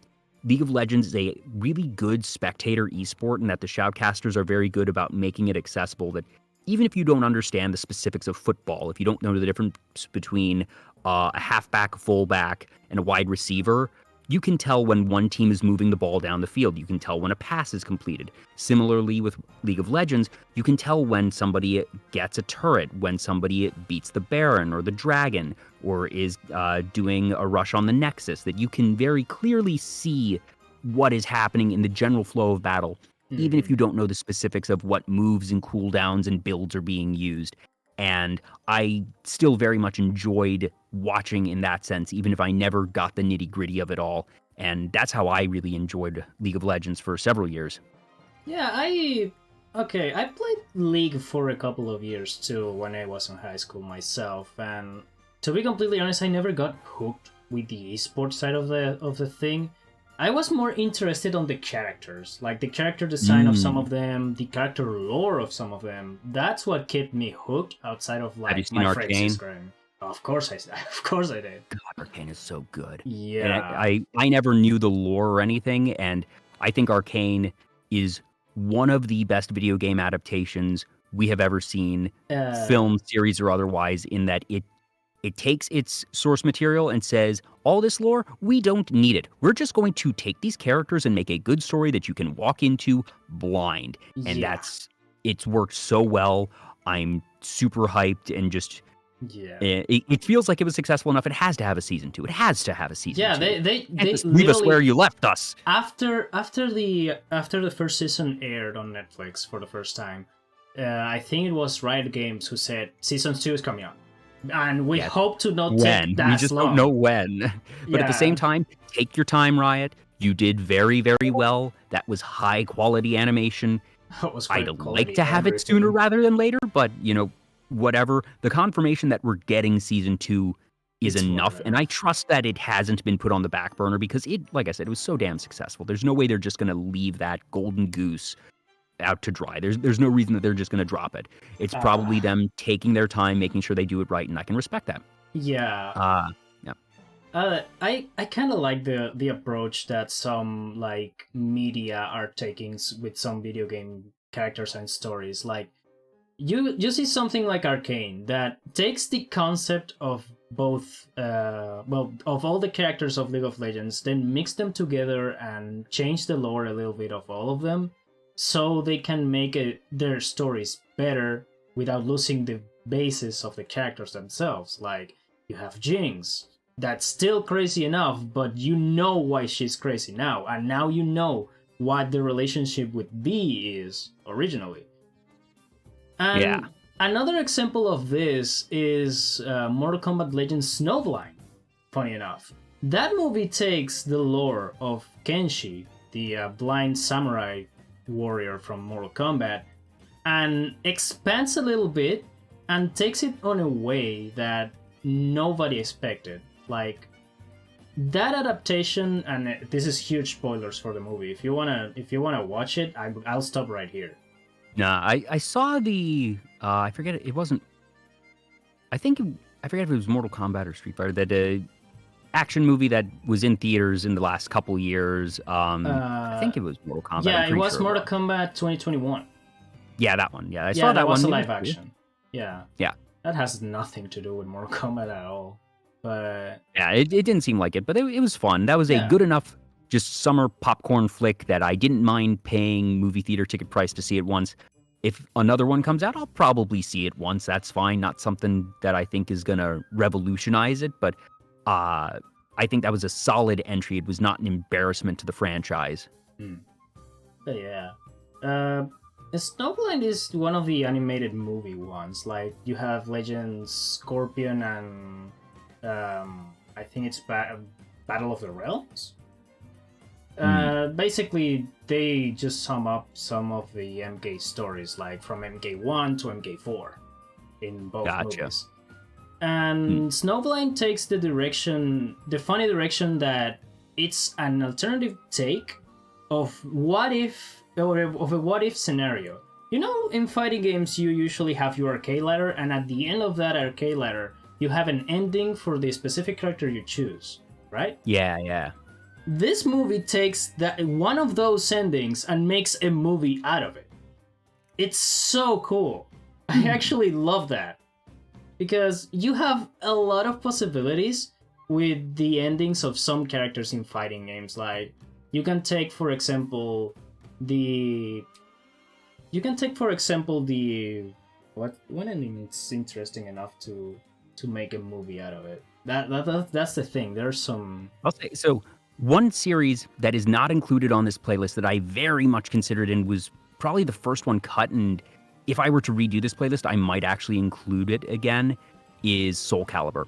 S2: League of Legends is a really good spectator esport, and that the shoutcasters are very good about making it accessible, that even if you don't understand the specifics of football, if you don't know the difference between a halfback, a fullback, and a wide receiver, you can tell when one team is moving the ball down the field. You can tell when a pass is completed. Similarly with League of Legends, you can tell when somebody gets a turret, when somebody beats the Baron or the Dragon, or is doing a rush on the Nexus, that you can very clearly see what is happening in the general flow of battle, even if you don't know the specifics of what moves and cooldowns and builds are being used. And I still very much enjoyed watching in that sense, even if I never got the nitty-gritty of it all. And that's how I really enjoyed League of Legends for several years.
S1: Yeah, I played League for a couple of years too when I was in high school myself, and to be completely honest, I never got hooked with the esports side of the thing. I was more interested on the characters, like the character design of some of them, the character lore of some of them. That's what kept me hooked outside of like
S2: Have you seen
S1: my
S2: Arcane?
S1: friends' Instagram. Of course I did.
S2: God, Arcane is so good.
S1: Yeah.
S2: And I never knew the lore or anything, and I think Arcane is one of the best video game adaptations we have ever seen, film, series, or otherwise, in that it takes its source material and says, all this lore, we don't need it. We're just going to take these characters and make a good story that you can walk into blind. And it's worked so well. I'm super hyped and just...
S1: Yeah,
S2: it feels like it was successful enough. It has to have a season 2. It has to have a season 2.
S1: Yeah, they
S2: leave us where you left us.
S1: After the first season aired on Netflix for the first time, I think it was Riot Games who said season 2 is coming out, and we hope to not take that long.
S2: We just don't know when. But at the same time, take your time, Riot. You did very, very well. That was high quality animation. I'd like to have it sooner rather than later, but whatever. The confirmation that we're getting season 2 is enough, and I trust that it hasn't been put on the back burner because it, like I said, it was so damn successful. There's no way they're just going to leave that golden goose out to dry. There's no reason that they're just going to drop it. It's probably them taking their time, making sure they do it right, and I can respect that.
S1: Yeah. I kind of like the approach that some like media are taking with some video game characters and stories. Like you see something like Arcane that takes the concept of both of all the characters of League of Legends, then mix them together and change the lore a little bit of all of them, so they can make their stories better without losing the basis of the characters themselves. Like you have Jinx, that's still crazy enough, but you know why she's crazy now, and now you know what the relationship with B is originally. And another example of this is Mortal Kombat Legends Snowblind, funny enough. That movie takes the lore of Kenshi, the blind samurai warrior from Mortal Kombat, and expands a little bit and takes it on a way that nobody expected. Like that adaptation, and this is huge spoilers for the movie. If you wanna watch it, I'll stop right here.
S2: Nah, I saw the I forget it wasn't. I forget if it was Mortal Kombat or Street Fighter, that action movie that was in theaters in the last couple years. I think it was Mortal Kombat.
S1: Yeah, it was Mortal Kombat 2021.
S2: Yeah, that one. Yeah, I saw that one.
S1: Was a live action.
S2: Yeah.
S1: That has nothing to do with Mortal Kombat at all. But
S2: yeah, it didn't seem like it, but it was fun. That was a good enough just summer popcorn flick that I didn't mind paying movie theater ticket price to see it once. If another one comes out, I'll probably see it once. That's fine. Not something that I think is going to revolutionize it, but I think that was a solid entry. It was not an embarrassment to the franchise.
S1: But yeah. Snowblind is one of the animated movie ones. Like, you have Legends Scorpion and I think it's Battle of the Realms. Basically, they just sum up some of the MK stories, like from MK1 to MK4 in both movies. And Snowblind takes the funny direction that it's an alternative take of of a what if scenario. You know, in fighting games, you usually have your arcade ladder, and at the end of that arcade ladder, you have an ending for the specific character you choose, right?
S2: Yeah.
S1: This movie takes one of those endings and makes a movie out of it. It's so cool. I actually love that. Because you have a lot of possibilities with the endings of some characters in fighting games. Like, you can take, for example, one ending it's interesting enough to make a movie out of it. That's the thing. There's some.
S2: I'll say so. One series that is not included on this playlist that I very much considered and was probably the first one cut, and if I were to redo this playlist, I might actually include it again, is Soul Calibur.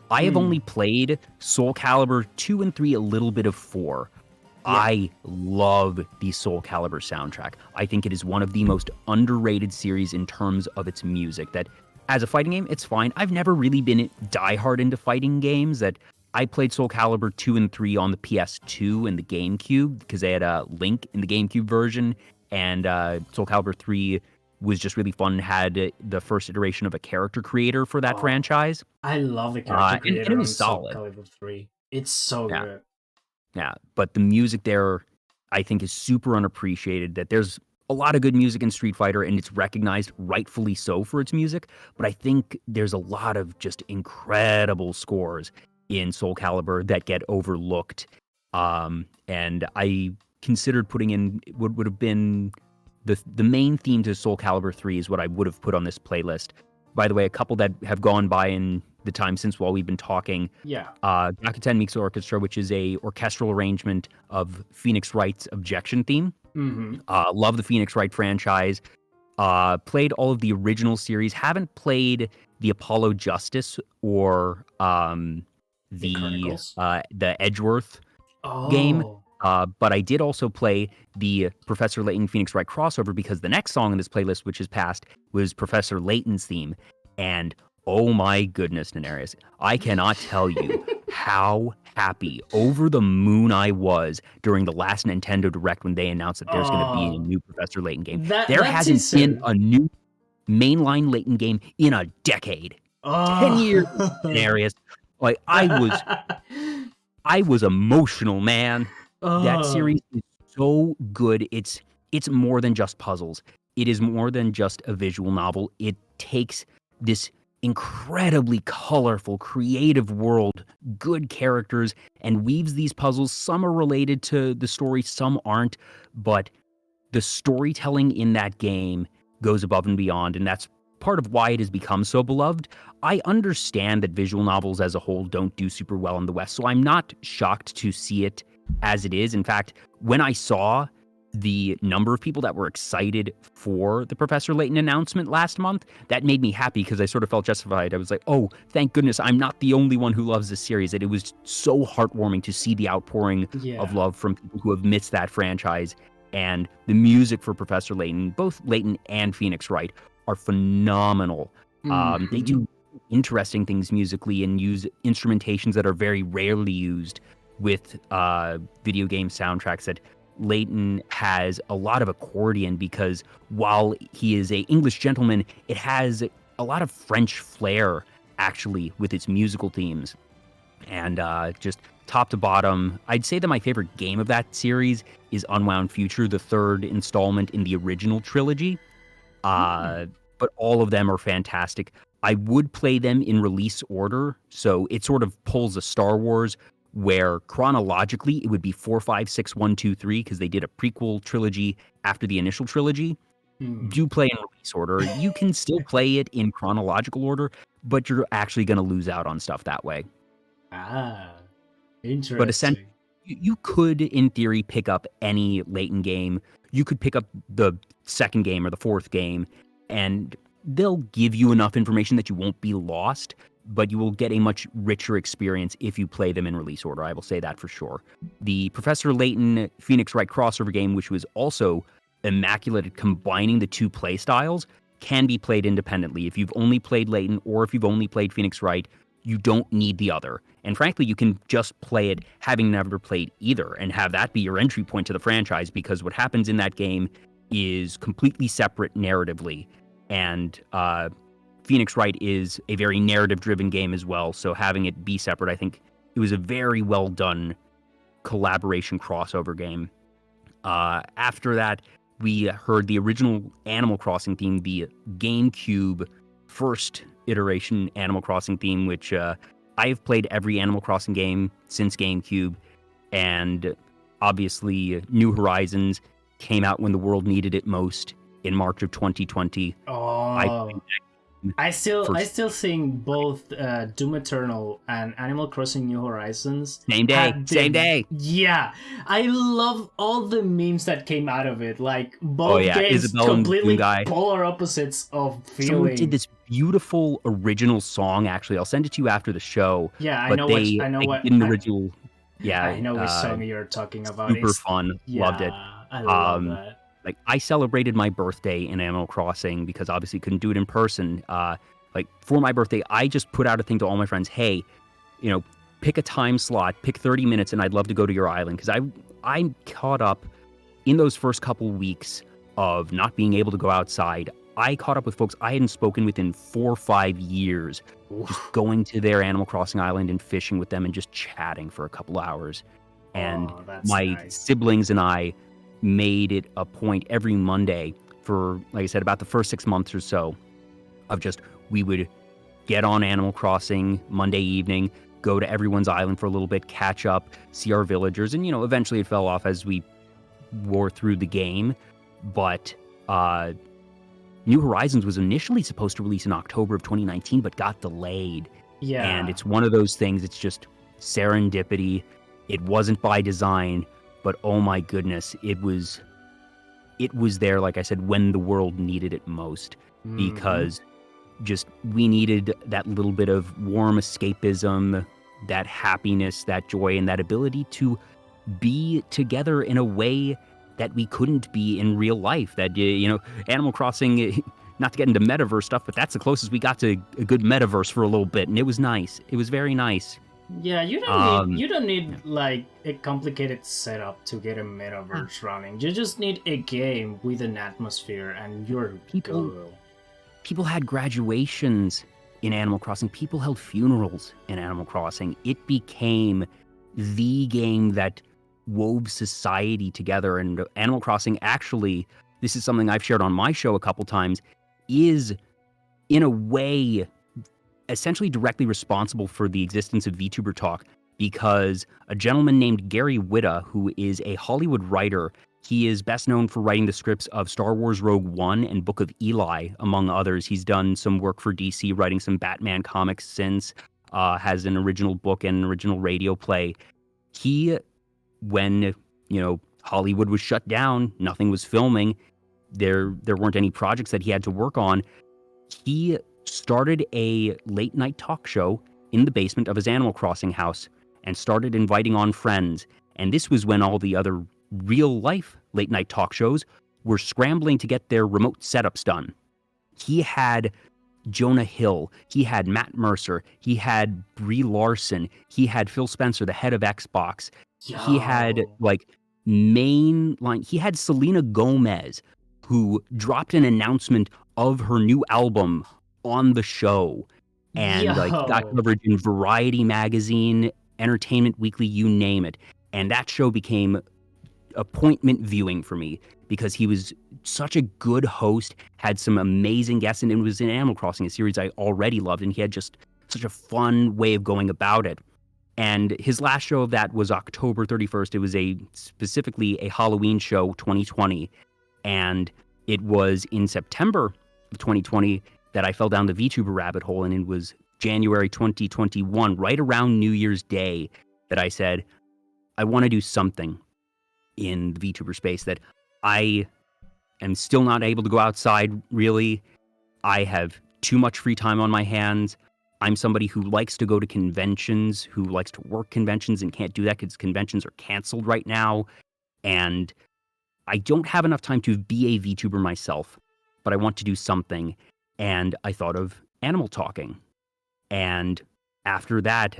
S2: I have only played Soul Calibur 2 and 3, a little bit of 4. Yeah. I love the Soul Calibur soundtrack. I think it is one of the most underrated series in terms of its music. That as a fighting game, it's fine. I've never really been diehard into fighting games. That I played Soul Calibur 2 and 3 on the PS2 and the GameCube because they had a Link in the GameCube version, and Soul Calibur 3 was just really fun. Had the first iteration of a character creator for that franchise.
S1: I love the character creator
S2: and it was solid.
S1: Soul Calibur 3. It's so good.
S2: Yeah, but the music there, I think, is super unappreciated. That there's a lot of good music in Street Fighter, and it's recognized rightfully so for its music. But I think there's a lot of just incredible scores in Soul Calibur that get overlooked. And I considered putting in what would have been the main theme to Soul Calibur 3 is what I would have put on this playlist. By the way, a couple that have gone by in the time since while we've been talking.
S1: Yeah.
S2: Gakuten Mix Orchestra, which is a orchestral arrangement of Phoenix Wright's Objection theme. Love the Phoenix Wright franchise. Played all of the original series. Haven't played the Apollo Justice or the Edgeworth game. But I did also play the Professor Layton Phoenix Wright crossover because the next song in this playlist, which is passed, was Professor Layton's theme. And oh my goodness, Nenarius, I cannot tell you how happy, over the moon I was during the last Nintendo Direct when they announced that there's going to be a new Professor Layton game. There hasn't been a new mainline Layton game in a decade. 10 years, Nenarius. Like, I was emotional, man. That series is so good. It's more than just puzzles. It is more than just a visual novel. It takes this incredibly colorful, creative world, good characters, and weaves these puzzles. Some are related to the story, some aren't, but the storytelling in that game goes above and beyond, and that's part of why it has become so beloved. I understand that visual novels as a whole don't do super well in the West, so I'm not shocked to see it as it is. In fact, when I saw the number of people that were excited for the Professor Layton announcement last month, that made me happy because I sort of felt justified. I was like, oh, thank goodness I'm not the only one who loves this series. That it was so heartwarming to see the outpouring of love from people who have missed that franchise. And the music for Professor Layton, both Layton and Phoenix Wright, are phenomenal. They do interesting things musically and use instrumentations that are very rarely used with video game soundtracks. That Layton has a lot of accordion because while he is a English gentleman, it has a lot of French flair actually with its musical themes. And just top to bottom, I'd say that my favorite game of that series is Unwound Future, the third installment in the original trilogy. But all of them are fantastic. I would play them in release order, so it sort of pulls a Star Wars where chronologically it would be 4, 5, 6, 1, 2, 3 because they did a prequel trilogy after the initial trilogy. Do play in release order. You can still play it in chronological order, but you're actually going to lose out on stuff that way.
S1: Interesting.
S2: But essentially, you could, in theory, pick up any Layton game. You could pick up the second game or the fourth game, and they'll give you enough information that you won't be lost, but you will get a much richer experience if you play them in release order. I will say that for sure. The Professor Layton Phoenix Wright crossover game, which was also immaculate at combining the two play styles, can be played independently. If you've only played Layton or if you've only played Phoenix Wright, you don't need the other. And frankly, you can just play it having never played either and have that be your entry point to the franchise, because what happens in that game is completely separate narratively. And Phoenix Wright is a very narrative-driven game as well, so having it be separate, I think it was a very well-done collaboration crossover game. After that, we heard the original Animal Crossing theme, the GameCube first iteration Animal Crossing theme, which I've played every Animal Crossing game since GameCube, and obviously New Horizons came out when the world needed it most in March of 2020.
S1: I still think both Doom Eternal and Animal Crossing New Horizons
S2: same day.
S1: Yeah, I love all the memes that came out of it. Like both games
S2: Isabelle
S1: completely polar opposites of feeling.
S2: Someone did this beautiful original song. Actually, I'll send it to you after the show.
S1: Yeah, I know what
S2: original. Yeah,
S1: I know which song you're talking about.
S2: Super fun.
S1: Yeah,
S2: loved it.
S1: I love that.
S2: Like, I celebrated my birthday in Animal Crossing because obviously couldn't do it in person. Like, for my birthday, I just put out a thing to all my friends. Hey, pick a time slot, pick 30 minutes, and I'd love to go to your island. Because I caught up in those first couple weeks of not being able to go outside. I caught up with folks I hadn't spoken with in 4 or 5 years. Just going to their Animal Crossing island and fishing with them and just chatting for a couple hours. And my siblings and I made it a point every Monday for, like I said, about the first 6 months or so of just, we would get on Animal Crossing Monday evening, go to everyone's island for a little bit, catch up, see our villagers, and, eventually it fell off as we wore through the game. But New Horizons was initially supposed to release in October of 2019, but got delayed.
S1: Yeah.
S2: And it's one of those things, it's just serendipity. It wasn't by design, but oh my goodness, it was there, like I said, when the world needed it most, because just we needed that little bit of warm escapism, that happiness, that joy, and that ability to be together in a way that we couldn't be in real life. That, Animal Crossing, not to get into metaverse stuff, but that's the closest we got to a good metaverse for a little bit, and it was nice. It was very nice.
S1: Yeah, you don't need like a complicated setup to get a metaverse running. You just need a game with an atmosphere, and you're good.
S2: People had graduations in Animal Crossing. People held funerals in Animal Crossing. It became the game that wove society together. And Animal Crossing, actually, this is something I've shared on my show a couple times, is in a way essentially directly responsible for the existence of VtuberTalk, because a gentleman named Gary Whitta, who is a Hollywood writer, he is best known for writing the scripts of Star Wars Rogue One and Book of Eli, among others. He's done some work for DC, writing some Batman comics since, has an original book and an original radio play. When Hollywood was shut down, nothing was filming, there weren't any projects that he had to work on, he started a late night talk show in the basement of his Animal Crossing house and started inviting on friends. And this was when all the other real life late night talk shows were scrambling to get their remote setups done. He had Jonah Hill, he had Matt Mercer, he had Brie Larson, he had Phil Spencer, the head of Xbox. He had he had Selena Gomez, who dropped an announcement of her new album on the show, and got coverage in Variety magazine, Entertainment Weekly, you name it. And that show became appointment viewing for me because he was such a good host, had some amazing guests, and it was in Animal Crossing, a series I already loved, and he had just such a fun way of going about it. And his last show of that was October 31st. It was specifically a Halloween show, 2020. And it was in September of 2020 that I fell down the VTuber rabbit hole, and it was January 2021, right around New Year's Day, that I said, I want to do something in the VTuber space that I am still not able to go outside, really. I have too much free time on my hands. I'm somebody who likes to go to conventions, who likes to work conventions and can't do that because conventions are canceled right now. And I don't have enough time to be a VTuber myself, but I want to do something. And I thought of Animal Talking. And after that,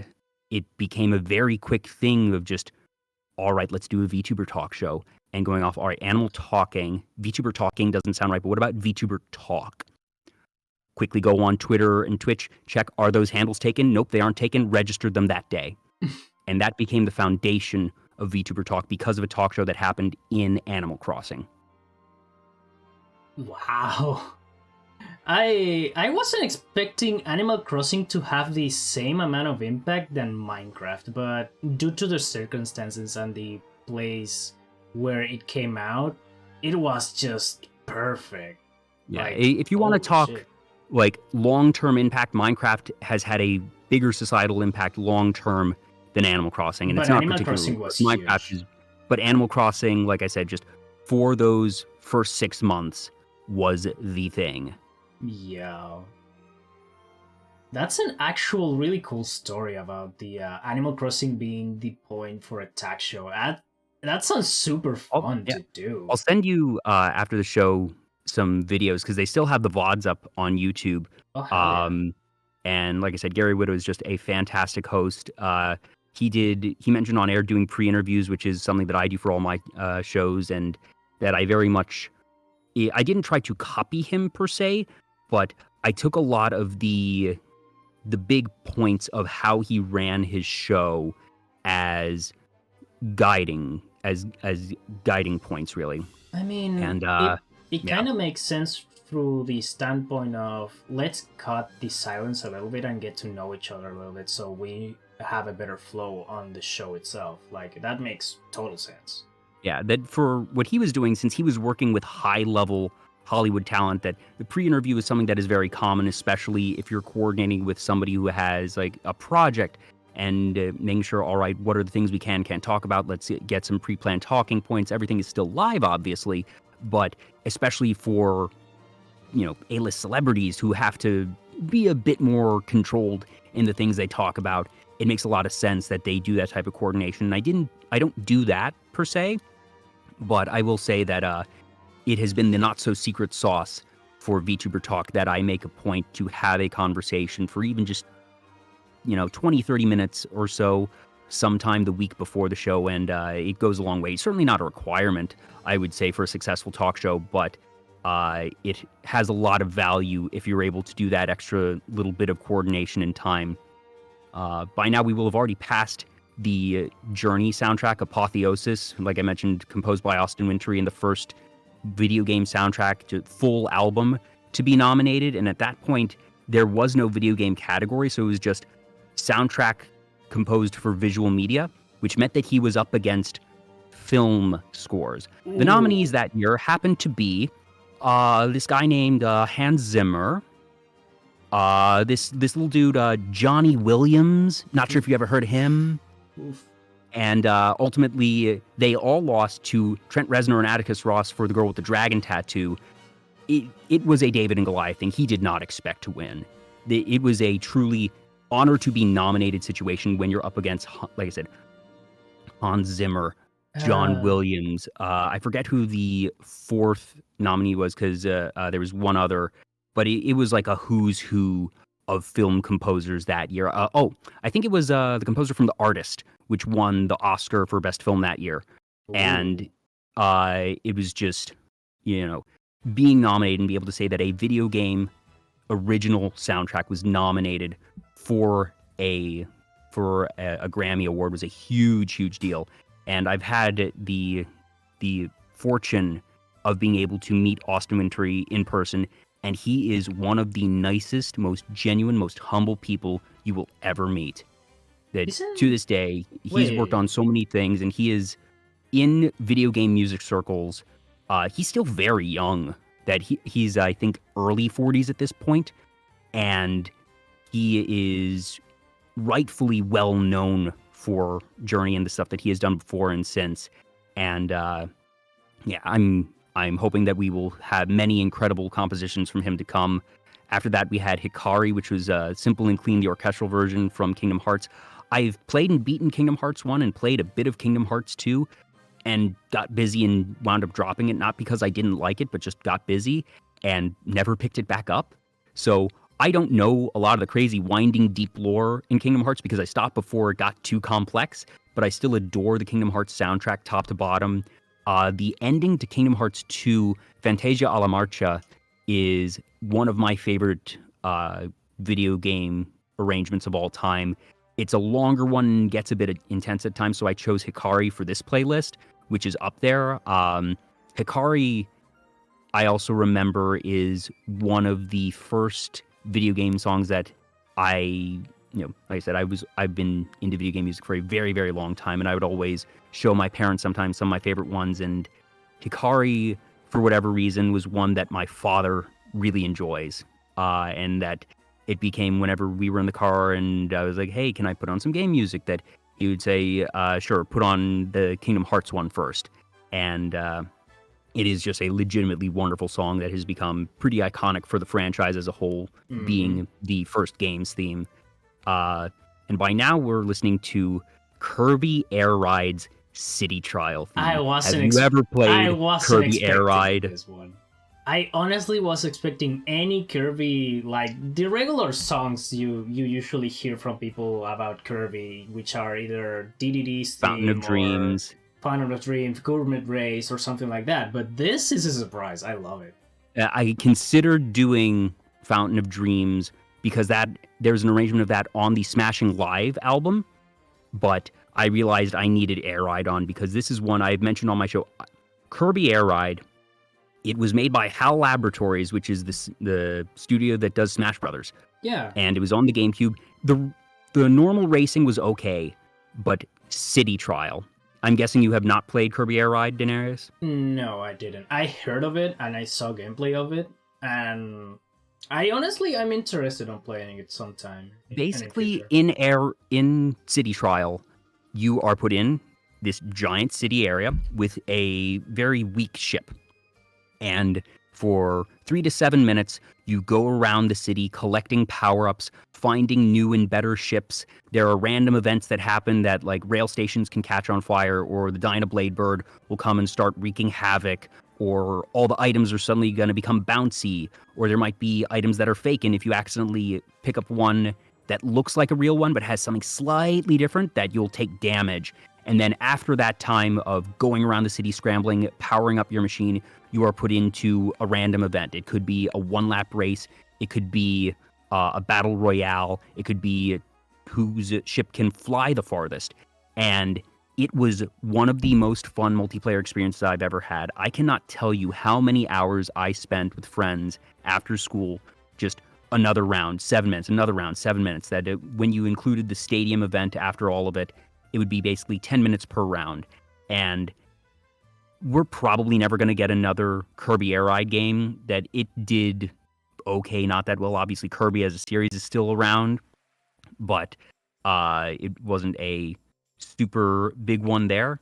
S2: it became a very quick thing of just, all right, let's do a VTuber talk show. And going off, all right, Animal Talking, VTuber Talking doesn't sound right, but what about VTuber Talk? Quickly go on Twitter and Twitch, check, are those handles taken? Nope, they aren't taken. Registered them that day. And that became the foundation of VTuber Talk because of a talk show that happened in Animal Crossing.
S1: Wow. I wasn't expecting Animal Crossing to have the same amount of impact than Minecraft, but due to the circumstances and the place where it came out, it was just perfect.
S2: Yeah, like, if you want to talk like long-term impact, Minecraft has had a bigger societal impact long-term than Animal Crossing, and
S1: but
S2: it's not
S1: Animal
S2: particularly
S1: Crossing was
S2: Minecraft
S1: huge.
S2: But Animal Crossing, like I said, just for those first 6 months was the thing.
S1: Yeah. That's an actual really cool story about the Animal Crossing being the point for a talk show. That sounds super fun to do.
S2: I'll send you after the show some videos because they still have the VODs up on YouTube.
S1: Oh, hell yeah.
S2: And like I said, Gary Widow is just a fantastic host. He mentioned on air doing pre-interviews, which is something that I do for all my shows, and that I didn't try to copy him per se, but I took a lot of the big points of how he ran his show as guiding points, really.
S1: I mean,
S2: and
S1: it kind of makes sense through the standpoint of let's cut the silence a little bit and get to know each other a little bit so we have a better flow on the show itself. Like, that makes total sense.
S2: Yeah, that for what he was doing, since he was working with high-level Hollywood talent, that the pre-interview is something that is very common, especially if you're coordinating with somebody who has like a project and making sure, all right, what are the things we can't talk about? Let's get some pre-planned talking points. Everything is still live, obviously, but especially for, A-list celebrities who have to be a bit more controlled in the things they talk about, it makes a lot of sense that they do that type of coordination. And I don't do that per se, but I will say that it has been the not-so-secret sauce for VTuber Talk that I make a point to have a conversation for even just, 20, 30 minutes or so sometime the week before the show, and it goes a long way. It's certainly not a requirement, I would say, for a successful talk show, but it has a lot of value if you're able to do that extra little bit of coordination and time. By now, we will have already passed the Journey soundtrack, Apotheosis, like I mentioned, composed by Austin Wintory, and the first video game soundtrack to full album to be nominated. And at that point, there was no video game category, so it was just soundtrack composed for visual media, which meant that he was up against film scores. Ooh. The nominees that year happened to be this guy named Hans Zimmer, this little dude, Johnny Williams. Not sure if you ever heard of him. Oof. And ultimately, they all lost to Trent Reznor and Atticus Ross for The Girl with the Dragon Tattoo. It was a David and Goliath thing. He did not expect to win. It was a truly honor to be nominated situation when you're up against, like I said, Hans Zimmer, John Williams. I forget who the fourth nominee was because there was one other, but it was like a who's who of film composers that year. I think it was the composer from The Artist, which won the Oscar for Best Film that year. Ooh. And it was just, being nominated and be able to say that a video game original soundtrack was nominated for a Grammy Award was a huge, huge deal. And I've had the fortune of being able to meet Austin Wintory in person, and he is one of the nicest, most genuine, most humble people you will ever meet. That
S1: Isn't
S2: to this day, he's worked
S1: wait?
S2: on so many things, and he is in video game music circles. He's still very young. That he's I think early 40s at this point, and he is rightfully well known for Journey and the stuff that he has done before and since. And yeah, I'm hoping that we will have many incredible compositions from him to come. After that, we had Hikari, which was simple and clean, the orchestral version from Kingdom Hearts. I've played and beaten Kingdom Hearts 1 and played a bit of Kingdom Hearts 2 and got busy and wound up dropping it, not because I didn't like it, but just got busy and never picked it back up. So I don't know a lot of the crazy winding deep lore in Kingdom Hearts because I stopped before it got too complex, but I still adore the Kingdom Hearts soundtrack top to bottom. The ending to Kingdom Hearts 2, Fantasia alla Marcia, is one of my favorite video game arrangements of all time. It's a longer one and gets a bit intense at times, so I chose Hikari for this playlist, which is up there. Hikari, I also remember, is one of the first video game songs that like I said, I've been into video game music for a very, very long time, and I would always show my parents sometimes some of my favorite ones, and Hikari, for whatever reason, was one that my father really enjoys, and that it became whenever we were in the car and I was like, hey, can I put on some game music, that he would say, sure, put on the Kingdom Hearts one first. And it is just a legitimately wonderful song that has become pretty iconic for the franchise as a whole, being the first game's theme. And by now we're listening to Kirby Air Ride's City Trial theme. Have you ever played Kirby Air Ride?
S1: This one. I honestly was expecting any Kirby, like the regular songs you usually hear from people about Kirby, which are either DDD's theme,
S2: Fountain of Dreams,
S1: Gourmet Race, or something like that. But this is a surprise. I love it.
S2: I considered doing Fountain of Dreams because there's an arrangement of that on the Smashing Live album, but I realized I needed Air Ride on because this is one I've mentioned on my show. Kirby Air Ride. It was made by HAL Laboratories, which is the studio that does Smash Brothers.
S1: Yeah.
S2: And it was on the GameCube. The normal racing was okay, but City Trial. I'm guessing you have not played Kirby Air Ride, Daenerys?
S1: No, I didn't. I heard of it and I saw gameplay of it, and I'm interested in playing it sometime.
S2: Basically, in City Trial, you are put in this giant city area with a very weak ship. And for 3 to 7 minutes, you go around the city collecting power-ups, finding new and better ships. There are random events that happen that, like, rail stations can catch on fire, or the Dynablade bird will come and start wreaking havoc, or all the items are suddenly going to become bouncy, or there might be items that are fake, and if you accidentally pick up one that looks like a real one but has something slightly different, that you'll take damage. And then after that time of going around the city, scrambling, powering up your machine, you are put into a random event. It could be a one-lap race. It could be a battle royale. It could be whose ship can fly the farthest. And it was one of the most fun multiplayer experiences I've ever had. I cannot tell you how many hours I spent with friends after school, just another round, 7 minutes, another round, 7 minutes. That when you included the stadium event after all of it, it would be basically 10 minutes per round. And we're probably never going to get another Kirby Air Ride game. That it did okay, not that well. Obviously, Kirby as a series is still around, but it wasn't a super big one there.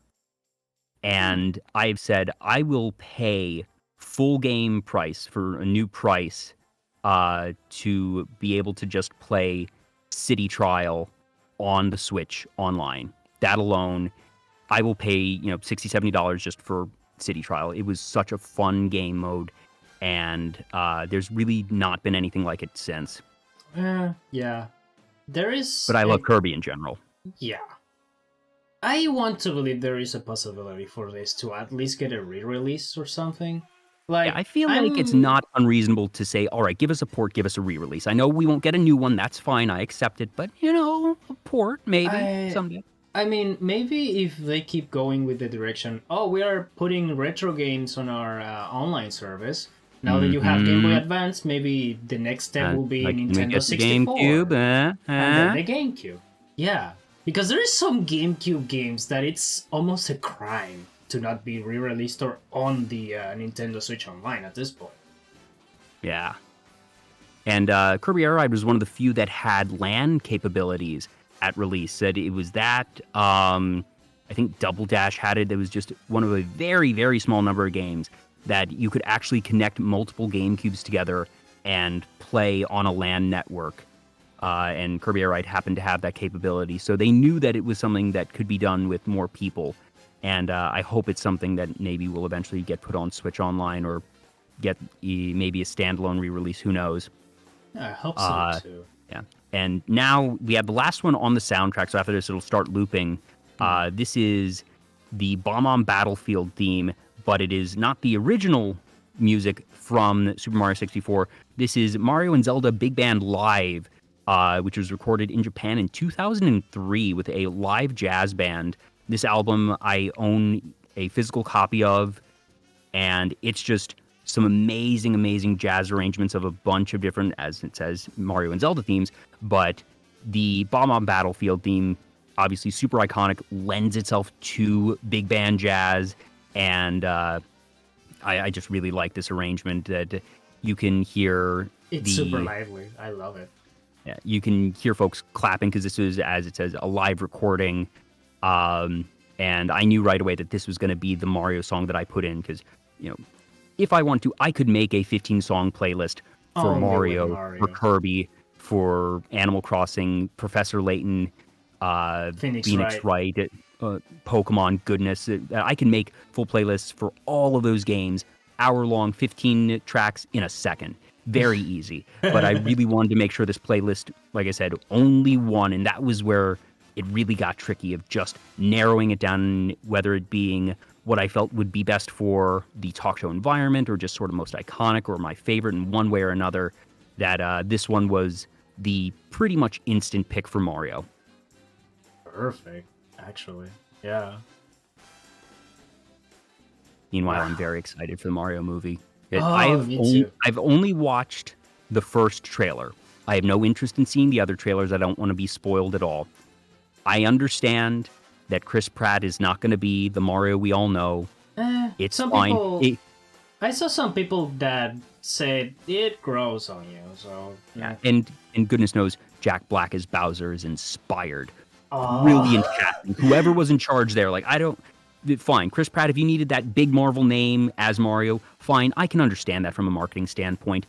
S2: And I've said I will pay full game price for a new price to be able to just play City Trial on the Switch online. That alone, I will pay, $60, $70 just for City Trial. It was such a fun game mode, and there's really not been anything like it since.
S1: Yeah. There is...
S2: But I love Kirby in general.
S1: Yeah. I want to believe there is a possibility for this to at least get a re-release or something. Like,
S2: I feel like it's not unreasonable to say, all right, give us a port, give us a re-release. I know we won't get a new one, that's fine, I accept it, but, a port, maybe, someday.
S1: I mean, maybe if they keep going with the direction, we are putting retro games on our online service. Now that you have Game Boy Advance, maybe the next step will be Nintendo 64.
S2: GameCube,
S1: And then the GameCube. Yeah. Because there is some GameCube games that it's almost a crime to not be re-released or on the Nintendo Switch Online at this point.
S2: Yeah. And Kirby Air Ride was one of the few that had LAN capabilities at release. That it was that. I think Double Dash had it. It was just one of a very, very small number of games that you could actually connect multiple GameCubes together and play on a LAN network. And Kirby Air Ride happened to have that capability. So they knew that it was something that could be done with more people. And I hope it's something that maybe will eventually get put on Switch Online or get maybe a standalone re-release. Who knows?
S1: I hope so, too.
S2: Yeah. And now we have the last one on the soundtrack. So after this, it'll start looping. This is the Bomb-On Battlefield theme, but it is not the original music from Super Mario 64. This is Mario and Zelda Big Band Live, which was recorded in Japan in 2003 with a live jazz band. This album I own a physical copy of, and it's just some amazing, amazing jazz arrangements of a bunch of different, as it says, Mario and Zelda themes. But the Bomb-On Battlefield theme, obviously super iconic, lends itself to big band jazz, and I just really like this arrangement that you can hear.
S1: It's super lively. I love it.
S2: Yeah, you can hear folks clapping because this was, as it says, a live recording. And I knew right away that this was going to be the Mario song that I put in because, you know, if I want to, I could make a 15-song playlist for Mario, for Kirby, for Animal Crossing, Professor Layton, Phoenix Wright, Pokemon goodness. I can make full playlists for all of those games, hour-long, 15 tracks in a second. Very easy. But I really wanted to make sure this playlist, like I said, only one, and that was where it really got tricky of just narrowing it down, whether it being what I felt would be best for the talk show environment or just sort of most iconic or my favorite in one way or another, that this one was the pretty much instant pick for Mario.
S1: Perfect, actually. Yeah.
S2: Meanwhile, I'm very excited for the Mario movie.
S1: Me too.
S2: I've only watched the first trailer. I have no interest in seeing the other trailers. I don't want to be spoiled at all. I understand that Chris Pratt is not going to be the Mario we all know. It's fine.
S1: I saw some people that said it grows on you. So
S2: yeah, and goodness knows, Jack Black as Bowser is inspired. Brilliant casting. Whoever was in charge there, fine. Chris Pratt, if you needed that big Marvel name as Mario, fine. I can understand that from a marketing standpoint.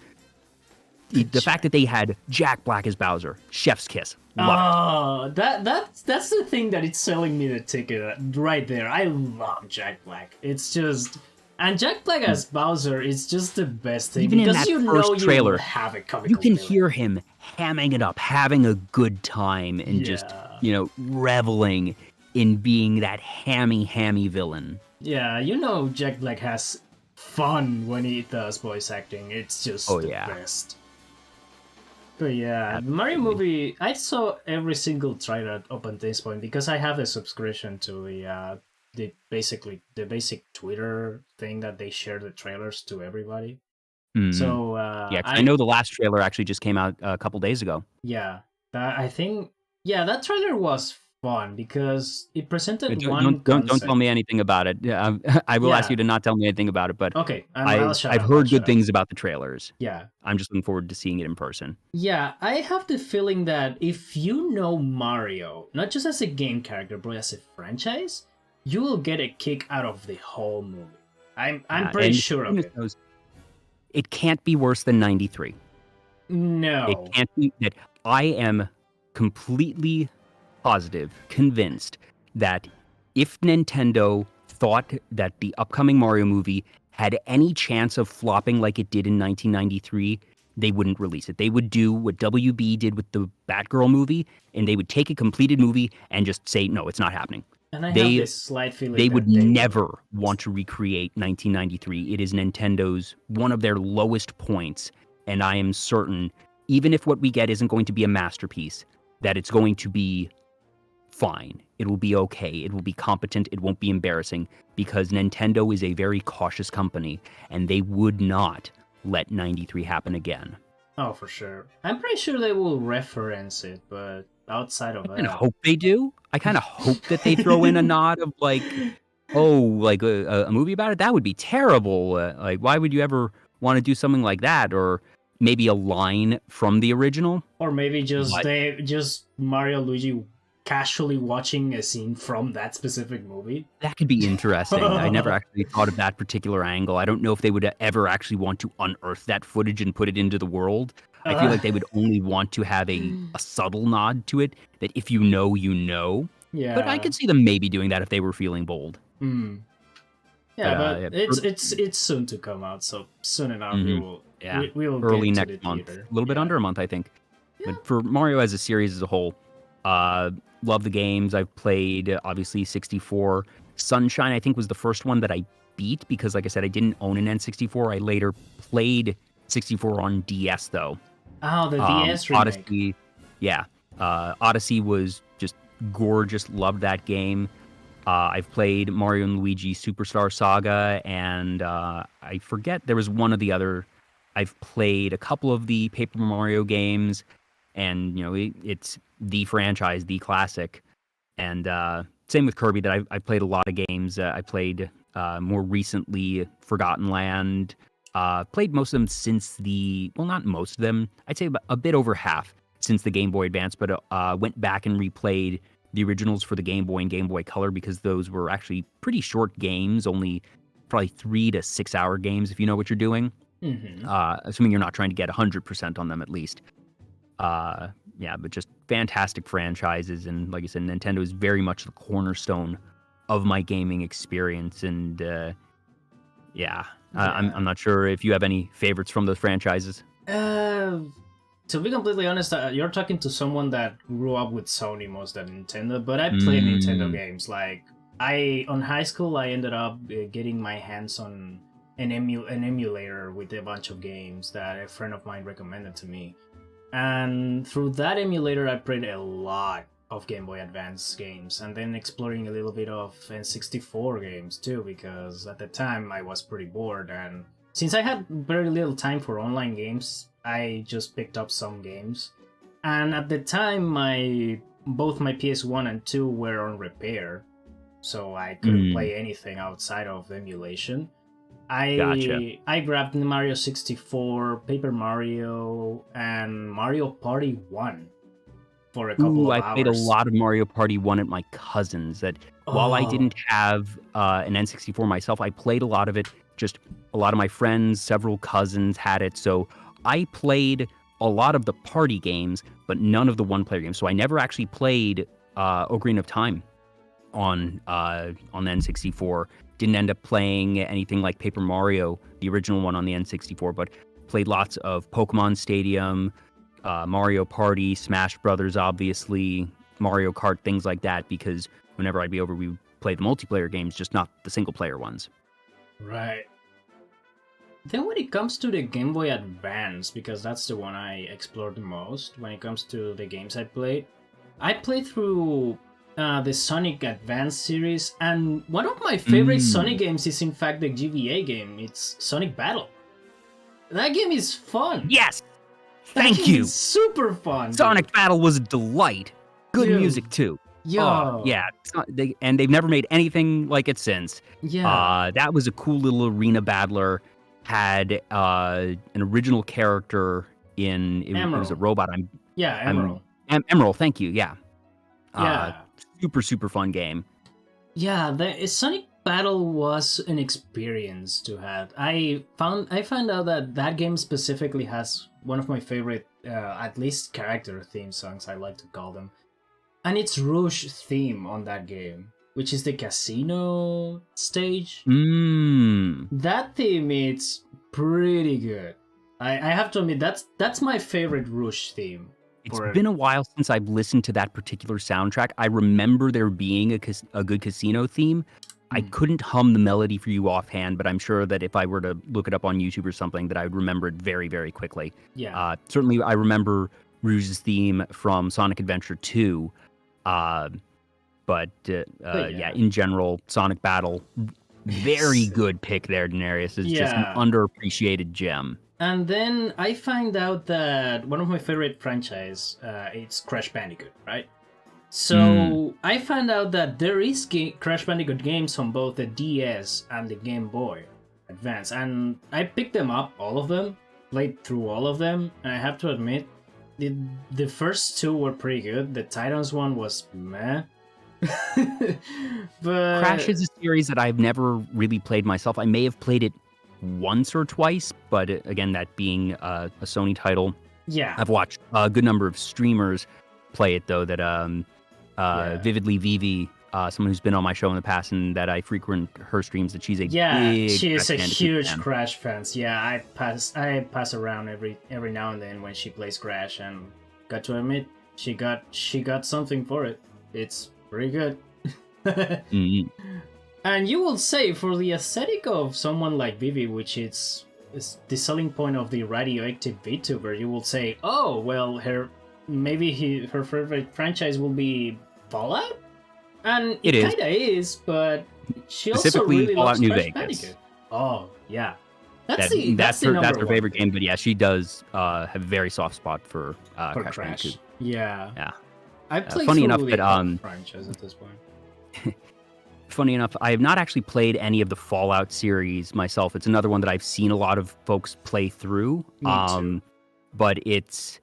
S2: The fact that they had Jack Black as Bowser, chef's kiss. Love it.
S1: That's the thing that it's selling me the ticket right there. I love Jack Black. It's just, and Jack Black as Bowser is just the best thing.
S2: Even
S1: because
S2: in that
S1: you
S2: first
S1: know
S2: trailer,
S1: you have a comical
S2: you can
S1: villain.
S2: hear him hamming it up, having a good time, and just reveling in being that hammy villain.
S1: Yeah, you know Jack Black has fun when he does voice acting. It's just the best. But yeah, the Mario movie, I saw every single trailer up until this point because I have a subscription to the basic Twitter thing that they share the trailers to everybody.
S2: Mm-hmm.
S1: So
S2: I know the last trailer actually just came out a couple days ago.
S1: Yeah, that trailer was fun because it presented
S2: don't tell me anything about it. Yeah, I will ask you to not tell me anything about it. But
S1: okay,
S2: I've heard good things about the trailers.
S1: Yeah,
S2: I'm just looking forward to seeing it in person.
S1: Yeah, I have the feeling that if you know Mario, not just as a game character, but as a franchise, you will get a kick out of the whole movie. I'm pretty sure of it.
S2: It can't be worse than 93.
S1: No,
S2: it can't be. That I am completely positive, convinced that if Nintendo thought that the upcoming Mario movie had any chance of flopping like it did in 1993, they wouldn't release it. They would do what WB did with the Batgirl movie, and they would take a completed movie and just say, no, it's not happening.
S1: And I have this slight feeling
S2: they would never want to recreate 1993. It is Nintendo's one of their lowest points, and I am certain, even if what we get isn't going to be a masterpiece, that it's going to be fine. It will be okay. It will be competent. It won't be embarrassing because Nintendo is a very cautious company and they would not let 93 happen again.
S1: Oh, for sure. I'm pretty sure they will reference it, but outside
S2: I
S1: of
S2: kind of
S1: that.
S2: hope they do. I kind of hope that they throw in a nod of like, oh, like a movie about it. That would be terrible. Like, why would you ever want to do something like that? Or maybe a line from the original.
S1: Or maybe
S2: What?
S1: just Mario Luigi casually watching a scene from that specific movie.
S2: That could be interesting. I never actually thought of that particular angle. I don't know if they would ever actually want to unearth that footage and put it into the world. I feel like they would only want to have a subtle nod to it, that if you know, you know. But I
S1: Yeah.
S2: could see them maybe doing that if they were feeling bold.
S1: Mm.
S2: But
S1: Yeah, but
S2: yeah,
S1: it's soon to come out, so soon enough
S2: mhm, yeah,
S1: we will
S2: early
S1: get to
S2: next
S1: the
S2: month,
S1: theater.
S2: a little bit
S1: Yeah.
S2: under a month, I think.
S1: Yeah.
S2: But for Mario as a series as a whole, uh, love the games. I've played obviously 64. Sunshine, I think, was the first one that I beat because, like I said, I didn't own an N64. I later played 64 on DS though.
S1: Oh, the DS remake.
S2: Odyssey, yeah, Odyssey was just gorgeous. Loved that game. I've played Mario and Luigi Superstar Saga, and I forget there was one of the other. I've played a couple of the Paper Mario games, and it's the franchise, the classic. And same with Kirby. That I've played a lot of games. I played more recently Forgotten Land. Played most of them since not most of them. I'd say about a bit over half since the Game Boy Advance, but went back and replayed the originals for the Game Boy and Game Boy Color because those were actually pretty short games, only probably 3 to 6 hour games if you know what you're doing.
S1: Mm-hmm.
S2: Assuming you're not trying to get 100% on them at least. Yeah, but just fantastic franchises, and like I said, Nintendo is very much the cornerstone of my gaming experience, and yeah. I'm not sure if you have any favorites from those franchises.
S1: To be completely honest, you're talking to someone that grew up with Sony most than Nintendo, but I played Nintendo games. Like on high school, I ended up getting my hands on an emulator with a bunch of games that a friend of mine recommended to me, and through that emulator, I played a lot of Game Boy Advance games, and then exploring a little bit of N64 games too, because at the time I was pretty bored, and since I had very little time for online games, I just picked up some games. And at the time, both my PS1 and 2 were on repair, so I couldn't play anything outside of emulation.
S2: Gotcha.
S1: I grabbed Mario 64, Paper Mario, and Mario Party 1 for a couple of
S2: I
S1: hours.
S2: played a lot of Mario Party 1 at my cousin's. That while I didn't have an N64 myself, I played a lot of it. Just a lot of my friends, several cousins had it, so I played a lot of the party games, but none of the one-player games. So I never actually played Ocarina of Time on the N64. Didn't end up playing anything like Paper Mario, the original one on the N64, but played lots of Pokemon Stadium, Mario Party, Smash Brothers, obviously, Mario Kart, things like that, because whenever I'd be over, we would play the multiplayer games, just not the single-player ones.
S1: Right. Then when it comes to the Game Boy Advance, because that's the one I explored the most when it comes to the games I played through the Sonic Advance series, and one of my favorite Sonic games is in fact the GBA game. It's Sonic Battle. That game is fun.
S2: Yes! Thank you!
S1: It's super fun.
S2: Sonic Battle was a delight. Good music, too.
S1: Yo.
S2: Yeah. And they've never made anything like it since.
S1: Yeah.
S2: That was a cool little arena battler. Had an original character it was a robot.
S1: Emerald.
S2: Emerald, thank you, yeah.
S1: Yeah.
S2: Super, super fun game.
S1: Yeah, the Sonic Battle was an experience to have. I found out that game specifically has one of my favorite, at least character theme songs, I like to call them. And it's Rouge theme on that game, which is the casino stage. That theme is pretty good. I have to admit, that's my favorite Rouge theme.
S2: It's been a while since I've listened to that particular soundtrack. I remember there being a good casino theme. I couldn't hum the melody for you offhand, but I'm sure that if I were to look it up on YouTube or something, that I would remember it very, very quickly.
S1: Yeah.
S2: Certainly, I remember Rouge's theme from Sonic Adventure 2. But in general, Sonic Battle, very good pick there, Daenerys. Is just an underappreciated gem.
S1: And then I find out that one of my favorite franchise, it's Crash Bandicoot, right? So I found out that there is Crash Bandicoot games on both the DS and the Game Boy Advance, and I picked them up, all of them, played through all of them, and I have to admit, the first two were pretty good. The Titans one was meh. But
S2: Crash is a series that I've never really played myself. I may have played it once or twice, but again, that being a Sony title,
S1: yeah,
S2: I've watched a good number of streamers play it though. That Vividly Vivi, someone who's been on my show in the past and that I frequent her streams, that she's a big
S1: she is a
S2: Crash Bandicoot
S1: huge
S2: fan.
S1: Crash fan. Yeah, I pass around every now and then when she plays Crash, and got to admit, she got something for it. It's pretty good. And you will say, for the aesthetic of someone like Vivi, which is the selling point of the radioactive VTuber, you will say, oh well, her favorite franchise will be Fallout, and it kinda is, but she also really loves Crash Bandicoot. Oh yeah, that's her
S2: favorite game. But yeah, she does have a very soft spot for Crash Bandicoot.
S1: Yeah. I played
S2: funny enough that
S1: franchise at this point.
S2: Funny enough, I have not actually played any of the Fallout series myself. It's another one that I've seen a lot of folks play through.
S1: Me too.
S2: But it's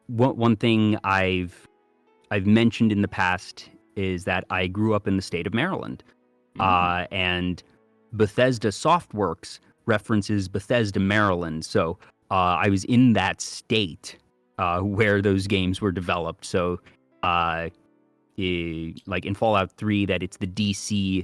S2: one thing I've mentioned in the past is that I grew up in the state of Maryland, and Bethesda Softworks references Bethesda, Maryland. So I was in that state where those games were developed. So like in Fallout 3, that it's the DC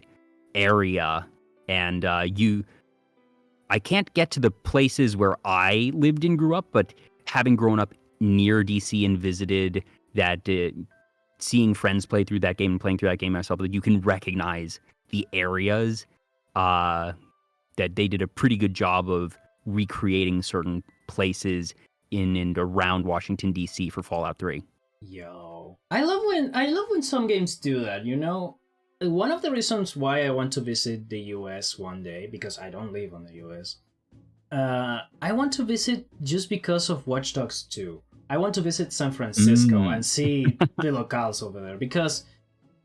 S2: area, and I can't get to the places where I lived and grew up, but having grown up near DC and visited that, seeing friends play through that game and playing through that game myself, that you can recognize the areas that they did a pretty good job of recreating certain places in and around Washington DC for Fallout 3.
S1: Yo, I love when some games do that, you know? One of the reasons why I want to visit the US one day, because I don't live in the US, I want to visit just because of Watch Dogs 2. I want to visit San Francisco and see the locales over there, because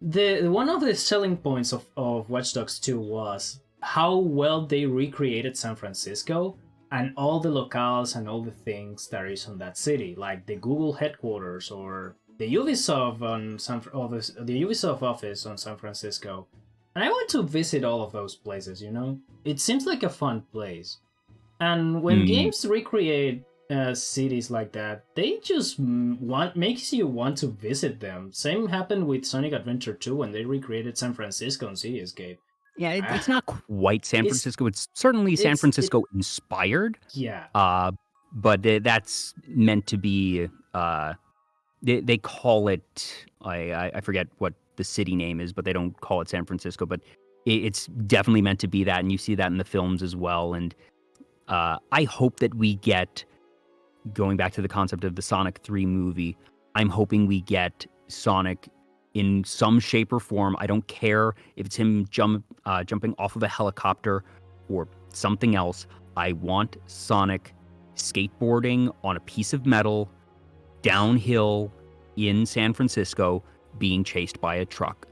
S1: one of the selling points of Watch Dogs 2 was how well they recreated San Francisco and all the locales and all the things that is on that city, like the Google headquarters or the Ubisoft the Ubisoft office on San Francisco. And I want to visit all of those places, you know? It seems like a fun place. And when games recreate cities like that, they just makes you want to visit them. Same happened with Sonic Adventure 2 when they recreated San Francisco and Cityscape.
S2: Yeah, it's not quite San Francisco. It's certainly San Francisco inspired.
S1: Yeah.
S2: But that's meant to be. They call it. I forget what the city name is, but they don't call it San Francisco. But it's definitely meant to be that, and you see that in the films as well. And I hope that we get, going back to the concept of the Sonic 3 movie, I'm hoping we get Sonic in some shape or form. I don't care if it's him jumping off of a helicopter or something else. I want Sonic skateboarding on a piece of metal downhill in San Francisco being chased by a truck.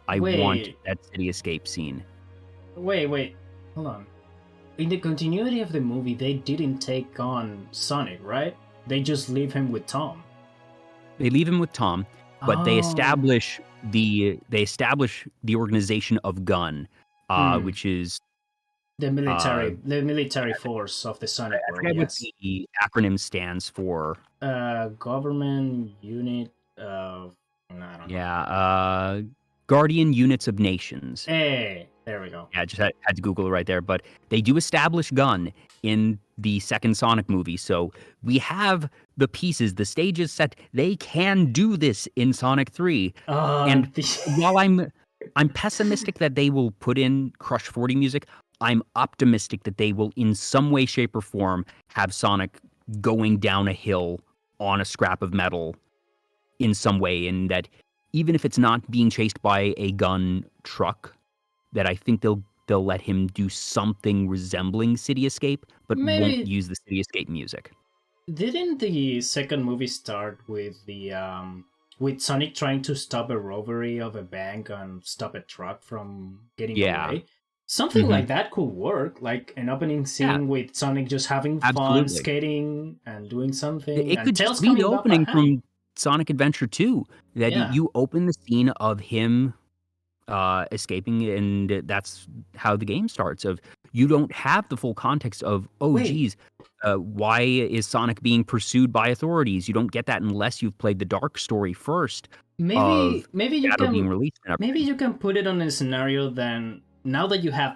S2: I want that city escape scene.
S1: Wait. Hold on. In the continuity of the movie, they didn't take on Sonic, right? They just leave him with Tom.
S2: They leave him with Tom. But they establish the organization of Gun, which is
S1: the military force of the Sonic world.
S2: I forget what the acronym stands for.
S1: Government unit of I don't know.
S2: Yeah, Guardian Units of Nations.
S1: Hey, there we go.
S2: Yeah, I just had to Google it right there. But they do establish Gun in the second Sonic movie, so we have the pieces, the stage is set. They can do this in Sonic 3. And while I'm pessimistic that they will put in Crush 40 music, I'm optimistic that they will, in some way, shape, or form, have Sonic going down a hill on a scrap of metal in some way, and that even if it's not being chased by a gun truck, that I think they'll they'll let him do something resembling City Escape, but won't
S1: Maybe
S2: use the City Escape music.
S1: didn't the second movie start with the with Sonic trying to stop a robbery of a bank and stop a truck from getting
S2: Yeah.
S1: away? Something
S2: Mhm.
S1: like that could work, like an opening scene
S2: Yeah,
S1: with Sonic just having fun
S2: absolutely.
S1: skating and doing something,
S2: It
S1: and
S2: could just
S1: Tails
S2: be the
S1: coming up
S2: opening
S1: behind.
S2: from Sonic Adventure 2, that
S1: Yeah.
S2: you open the scene of him escaping, and that's how the game starts. Of you don't have the full context of, oh
S1: Wait,
S2: geez, why is Sonic being pursued by authorities? You don't get that unless you've played the dark story first of
S1: maybe you
S2: Shadow being
S1: can
S2: released and
S1: maybe
S2: everything.
S1: you can put it on a scenario then. Now that you have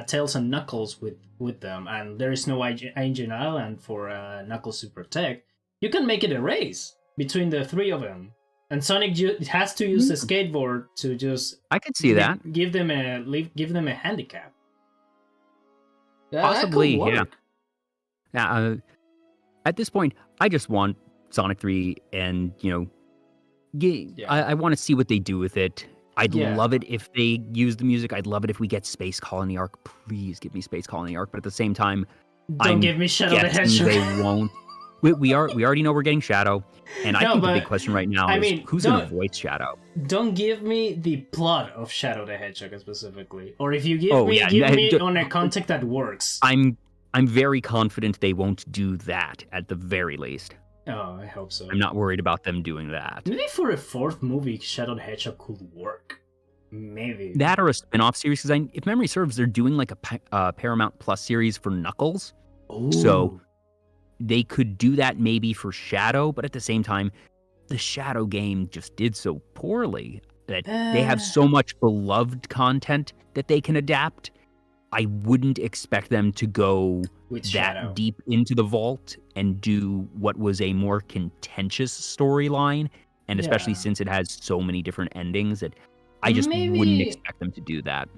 S1: Tails and Knuckles with them, and there is no Ancient Island for Knuckles to protect, you can make it a race between the three of them, and Sonic has to use the
S2: Mm,
S1: skateboard to just
S2: I could see that.
S1: give them a handicap. That could
S2: Possibly, yeah.
S1: work.
S2: Uh, at this point, I just want Sonic 3 and,
S1: Yeah,
S2: I want to see what they do with it. I'd
S1: yeah.
S2: love it if they use the music. I'd love it if we get Space Colony Arc. Please give me Space Colony Arc. But at the same time,
S1: Don't
S2: I'm
S1: give me Shadow the
S2: guessing
S1: Hedgehog.
S2: they won't. We already know we're getting Shadow, and I
S1: No,
S2: think the big
S1: but
S2: question right now
S1: I
S2: is
S1: mean,
S2: who's going to voice Shadow.
S1: don't give me the plot of Shadow the Hedgehog specifically, or if you give
S2: Oh
S1: me,
S2: yeah,
S1: give me on a context that works.
S2: I'm very confident they won't do that at the very least.
S1: Oh, I hope so.
S2: I'm not worried about them doing that.
S1: Maybe for a fourth movie, Shadow the Hedgehog could work. Maybe.
S2: That or a spin-off series, because if memory serves, they're doing like a Paramount Plus series for Knuckles.
S1: Ooh.
S2: So they could do that maybe for Shadow, but at the same time, the Shadow game just did so poorly that they have so much beloved content that they can adapt. I wouldn't expect them to go
S1: with
S2: that
S1: Shadow.
S2: deep into the vault and do what was a more contentious storyline, and especially
S1: Yeah.
S2: since it has so many different endings that I just wouldn't
S1: Maybe.
S2: expect them to do that.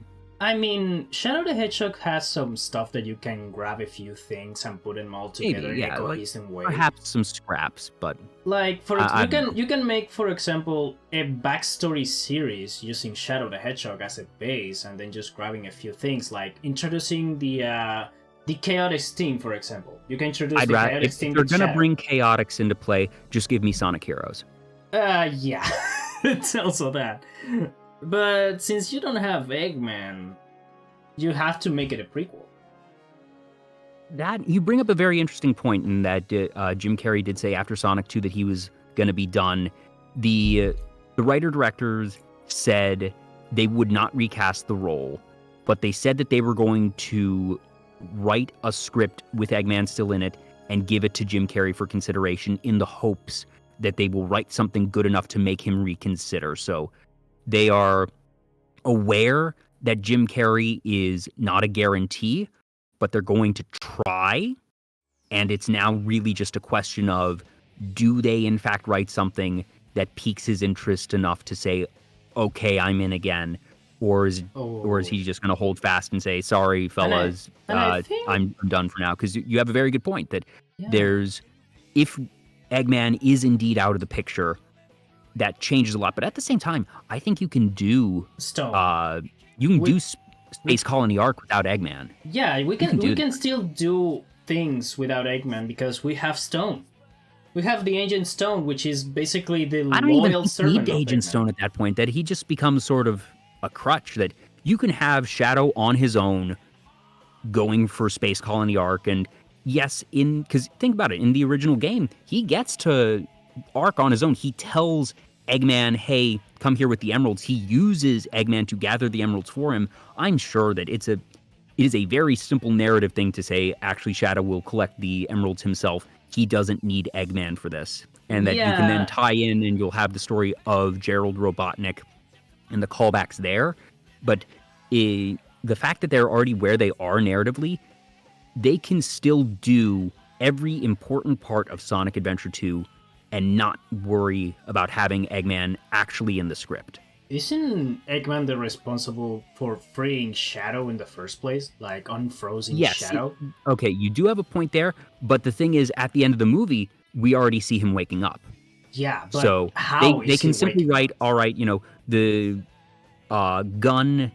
S1: I mean, Shadow the Hedgehog has some stuff that you can grab a few things and put them all together
S2: Maybe,
S1: in
S2: yeah,
S1: a
S2: like,
S1: cohesive way.
S2: perhaps some scraps, but
S1: Like
S2: I don't know.
S1: you can make, for example, a backstory series using Shadow the Hedgehog as a base, and then just grabbing a few things, like introducing the Chaotic Team, for example. You can introduce
S2: I'd
S1: the
S2: rather,
S1: Chaotic
S2: if
S1: Team
S2: they're
S1: with
S2: gonna
S1: Shadow.
S2: bring Chaotix into play, just give me Sonic Heroes.
S1: Yeah, it's also that. But since you don't have Eggman, you have to make it a prequel.
S2: That you bring up a very interesting point in that Jim Carrey did say after Sonic 2 that he was going to be done. The writer-directors said they would not recast the role, but they said that they were going to write a script with Eggman still in it and give it to Jim Carrey for consideration in the hopes that they will write something good enough to make him reconsider. So they are aware that Jim Carrey is not a guarantee, but they're going to try. And it's now really just a question of, do they in fact write something that piques his interest enough to say, okay, I'm in again? Or is he just going to hold fast and say, sorry, fellas,
S1: I think,
S2: I'm done for now? Because you have a very good point that
S1: yeah.
S2: if Eggman is indeed out of the picture, that changes a lot. But at the same time, I think you can do
S1: Stone.
S2: Space Colony Arc without Eggman.
S1: Yeah, we can still do things without Eggman because we have Stone. We have the Agent Stone, which is basically the
S2: I don't
S1: loyal
S2: even
S1: servant
S2: need
S1: of
S2: Agent
S1: Eggman.
S2: Stone at that point, that he just becomes sort of a crutch, that you can have Shadow on his own going for Space Colony Arc. And yes, because think about it, in the original game, he gets to Arc on his own. He tells Eggman, hey, come here with the emeralds. He uses Eggman to gather the emeralds for him. I'm sure that it is a very simple narrative thing to say, actually, Shadow will collect the emeralds himself. He doesn't need Eggman for this. And that you can then tie in and you'll have the story of Gerald Robotnik and the callbacks there. But the fact that they're already where they are narratively, they can still do every important part of Sonic Adventure 2 and not worry about having Eggman actually in the script.
S1: Isn't Eggman the responsible for freeing Shadow in the first place? Like unfrozen Shadow?
S2: Okay, you do have a point there, but the thing is, at the end of the movie, we already see him waking up.
S1: Yeah, but
S2: so
S1: how
S2: they can simply write, all right, the gun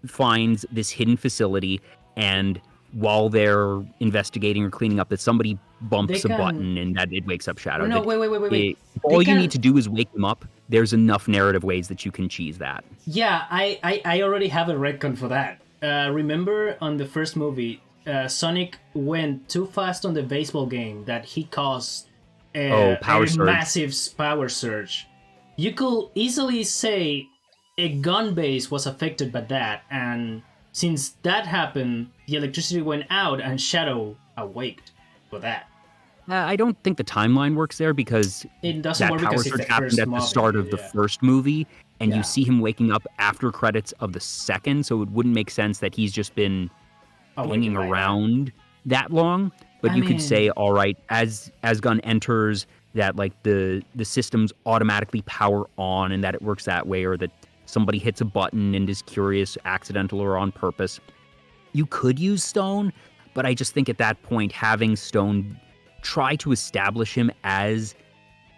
S2: finds this hidden facility, and while they're investigating or cleaning up, that somebody bumps a button and that it wakes up Shadow.
S1: No, wait.
S2: If all you need to do is wake him up, there's enough narrative ways that you can cheese that.
S1: Yeah, I already have a retcon for that. Remember on the first movie, Sonic went too fast on the baseball game that he caused a massive power surge. You could easily say a gun base was affected by that, and since that happened, the electricity went out and Shadow awaked for that.
S2: I don't think the timeline works there because that power surge happened at the start of the first movie, and you see him waking up after credits of the second, so it wouldn't make sense that he's just been hanging around that long. But you could say, all right, as Gun enters, that like the systems automatically power on and that it works that way, or that somebody hits a button and is curious, accidental or on purpose. You could use Stone, but I just think at that point, having Stone try to establish him as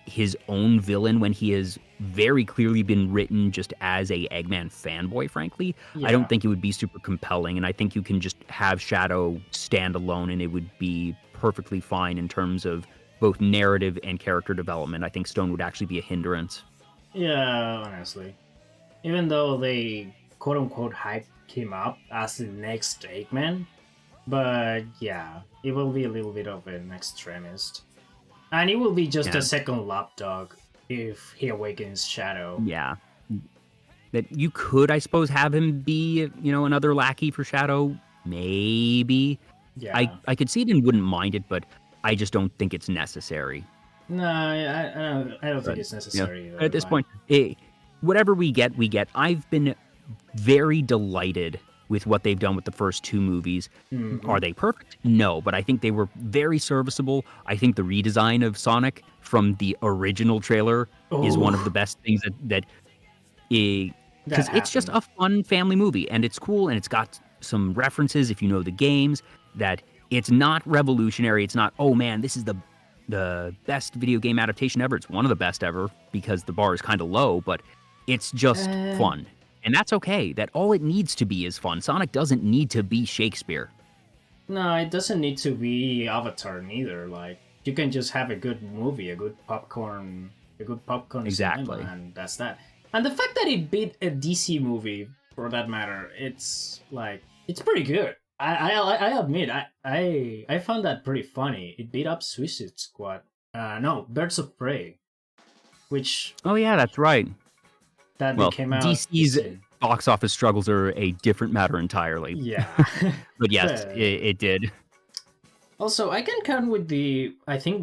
S2: his own villain when he has very clearly been written just as a Eggman fanboy, frankly, I don't think it would be super compelling. And I think you can just have Shadow stand alone and it would be perfectly fine in terms of both narrative and character development. I think Stone would actually be a hindrance.
S1: Yeah, honestly. Even though they quote-unquote hyped him up as the next Eggman, but yeah, it will be a little bit of an extremist. And it will be just a second lapdog if he awakens Shadow.
S2: Yeah. That you could, I suppose, have him be, another lackey for Shadow. Maybe.
S1: Yeah.
S2: I could see it and wouldn't mind it, but I just don't think it's necessary.
S1: No, I don't think it's necessary.
S2: At this point, whatever we get, we get. I've been very delighted with what they've done with the first two movies. Mm-hmm. Are they perfect? No, but I think they were very serviceable. I think the redesign of Sonic from the original trailer is one of the best things because it's just a fun family movie, and it's cool, and it's got some references, if you know the games, that it's not revolutionary. It's not, oh man, this is the best video game adaptation ever. It's one of the best ever because the bar is kind of low, but it's just fun. And that's okay. That all it needs to be is fun. Sonic doesn't need to be Shakespeare.
S1: No, it doesn't need to be Avatar neither. Like, you can just have a good movie, a good popcorn
S2: exactly
S1: cinema, and that's that. And the fact that it beat a DC movie, for that matter, it's pretty good. I admit, I found that pretty funny. It beat up Suicide Squad. No, Birds of Prey, which...
S2: Oh yeah, that's right.
S1: Came out.
S2: DC's box office struggles are a different matter entirely.
S1: Yeah.
S2: But yes, it did.
S1: Also, I can count with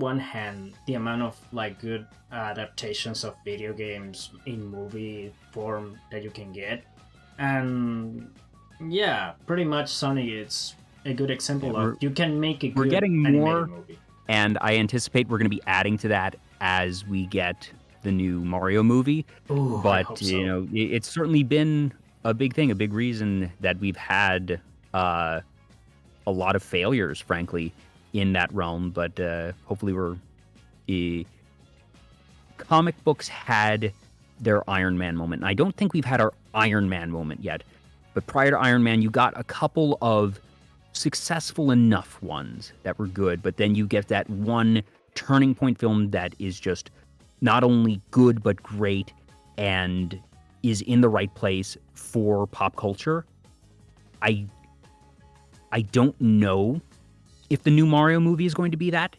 S1: one hand, the amount of good adaptations of video games in movie form that you can get. And yeah, pretty much Sonic is a good example of you can make a good animated movie.
S2: And I anticipate we're going to be adding to that as we get the new Mario movie.
S1: Ooh,
S2: but it's certainly been a big thing, a big reason that we've had a lot of failures, frankly, in that realm. But hopefully comic books had their Iron Man moment. And I don't think we've had our Iron Man moment yet. But prior to Iron Man, you got a couple of successful enough ones that were good. But then you get that one turning point film that is just not only good, but great, and is in the right place for pop culture. I don't know if the new Mario movie is going to be that,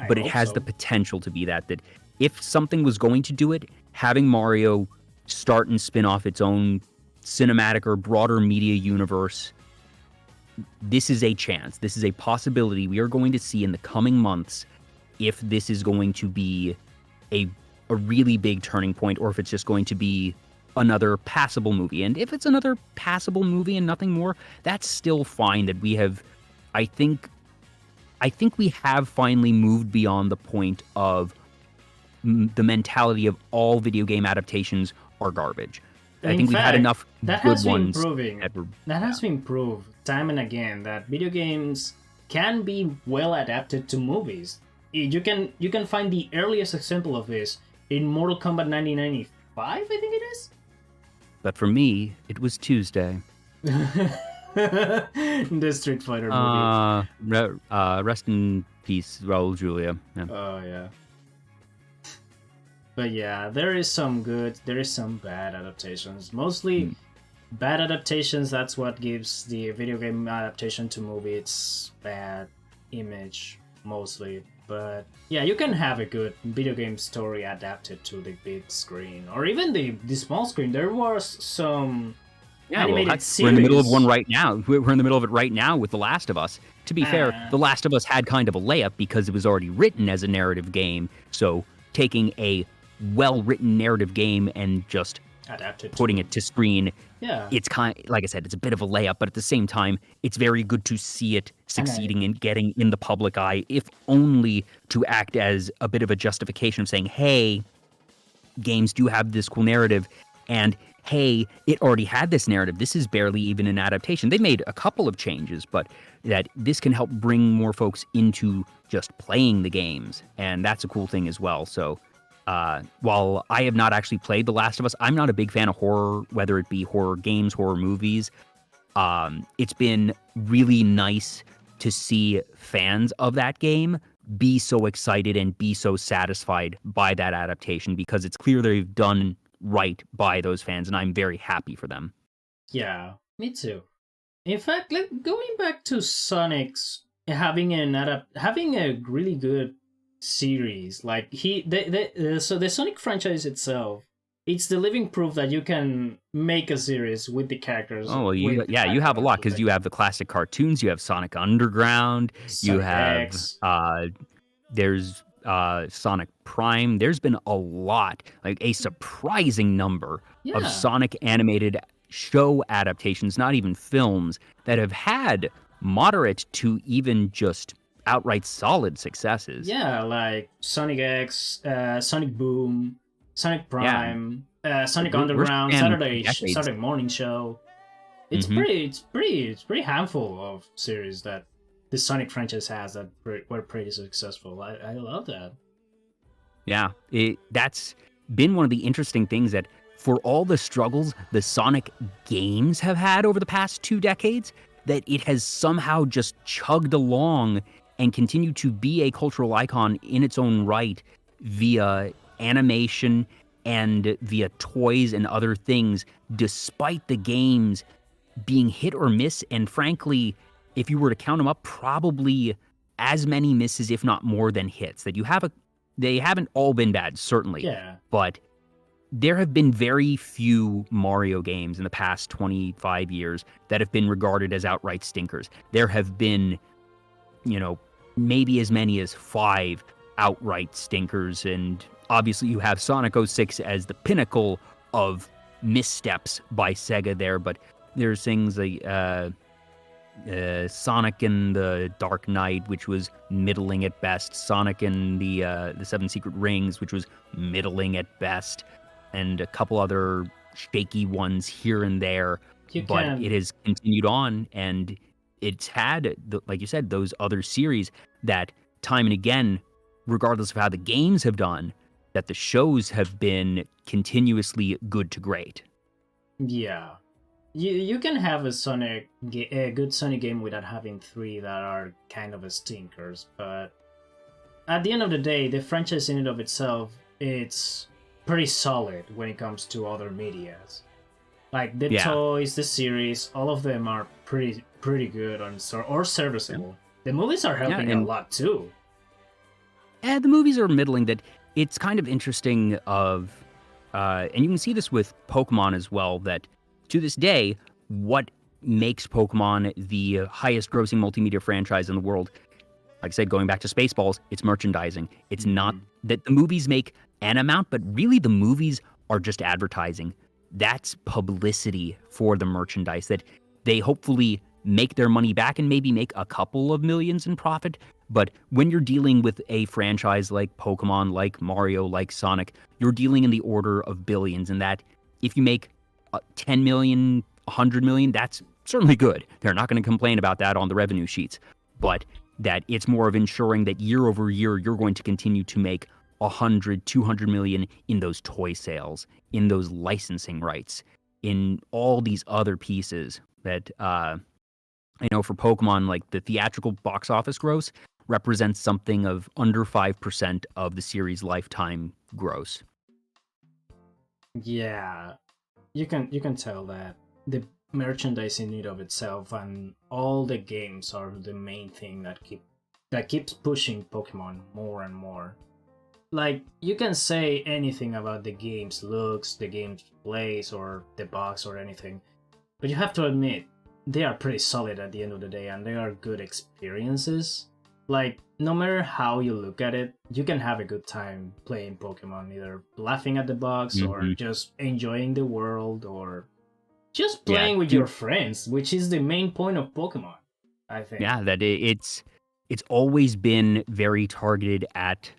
S2: but it has the potential to be that if something was going to do it, having Mario start and spin off its own cinematic or broader media universe, this is a chance. This is a possibility we are going to see in the coming months if this is going to be a really big turning point, or if it's just going to be another passable movie. And if it's another passable movie and nothing more, that's still fine. That we have, I think we have finally moved beyond the point of the mentality of all video game adaptations are garbage. I think we've had enough good ones.
S1: That has been proved time and again that video games can be well adapted to movies. You can find the earliest example of this in Mortal Kombat 1995, I think it is.
S2: But for me, it was Tuesday.
S1: The Street Fighter movie.
S2: Rest in peace, Raul Julia. Yeah.
S1: Oh yeah. But yeah, there is some good, there is some bad adaptations. Mostly bad adaptations. That's what gives the video game adaptation to movie its bad image mostly. But yeah, you can have a good video game story adapted to the big screen or even the small screen. There was some animated series.
S2: We're in the middle of one right now. We're in the middle of it right now with The Last of Us. To be fair, The Last of Us had kind of a layup because it was already written as a narrative game. So taking a well-written narrative game and just putting it to screen, it's kind of, like I said, it's a bit of a layup, but at the same time, it's very good to see it succeeding and getting in the public eye, if only to act as a bit of a justification of saying, hey, games do have this cool narrative, and hey, it already had this narrative. This is barely even an adaptation. They made a couple of changes, but that this can help bring more folks into just playing the games, and that's a cool thing as well. So while I have not actually played The Last of Us, I'm not a big fan of horror, whether it be horror games, horror movies. It's been really nice to see fans of that game be so excited and be so satisfied by that adaptation because it's clear they've done right by those fans, and I'm very happy for them.
S1: Yeah, me too. In fact, going back to Sonic's having a really good series, like so the Sonic franchise itself, it's the living proof that you can make a series with the characters.
S2: Oh, well, you have a lot because you have the classic cartoons, you have Sonic Underground, Sonic you have
S1: X.
S2: There's Sonic Prime. There's been a lot, like a surprising number of Sonic animated show adaptations, not even films, that have had moderate to even just outright solid successes.
S1: Yeah, like Sonic X, Sonic Boom, Sonic Prime, Sonic Underground, Saturday morning show. It's pretty handful of series that the Sonic franchise has that were pretty successful. I love that.
S2: Yeah, that's been one of the interesting things, that for all the struggles the Sonic games have had over the past 2 decades, that it has somehow just chugged along and continued to be a cultural icon in its own right via animation and via toys and other things, despite the games being hit or miss, and frankly, if you were to count them up, probably as many misses, if not more than hits. That they haven't all been bad, certainly.
S1: Yeah.
S2: But there have been very few Mario games in the past 25 years that have been regarded as outright stinkers. There have been, maybe as many as 5 outright stinkers, and obviously you have Sonic 06 as the pinnacle of missteps by Sega there, but there's things like Sonic and the Dark Knight, which was middling at best, Sonic and the Seven Secret Rings, which was middling at best, and a couple other shaky ones here and there. It has continued on, and it's had, like you said, those other series that time and again, regardless of how the games have done, that the shows have been continuously good to great.
S1: Yeah. You can have a good Sonic game without having 3 that are kind of stinkers, but at the end of the day, the franchise in and of itself, it's pretty solid when it comes to other medias. Like the toys, the series, all of them are pretty good or serviceable. Yeah. The movies are helping a lot too.
S2: The movies are middling. That it's kind of interesting and you can see this with Pokemon as well, that to this day, what makes Pokemon the highest grossing multimedia franchise in the world, like I said, going back to Spaceballs, it's merchandising. It's not that the movies make an amount, but really the movies are just advertising. That's publicity for the merchandise, that they hopefully make their money back and maybe make a couple of millions in profit. But when you're dealing with a franchise like Pokemon, like Mario, like Sonic, you're dealing in the order of billions, and that if you make 10 million, 100 million, that's certainly good. They're not going to complain about that on the revenue sheets. But that it's more of ensuring that year over year, you're going to continue to make 100, 200 million in those toy sales, in those licensing rights. in all these other pieces that I know for Pokemon, like the theatrical box office gross represents something of under 5% of the series' lifetime gross.
S1: Yeah, you can tell that the merchandise in need of itself and all the games are the main thing that keeps pushing Pokemon more and more. Like, you can say anything about the game's looks, the game's plays, or the box or anything, but you have to admit they are pretty solid at the end of the day, and they are good experiences. Like, no matter how you look at it, you can have a good time playing Pokemon, either laughing at the box or
S2: Mm-hmm.
S1: just enjoying the world or just
S2: Yeah,
S1: playing with your friends, which is the main point of Pokemon, I think.
S2: yeah, it's always been very targeted at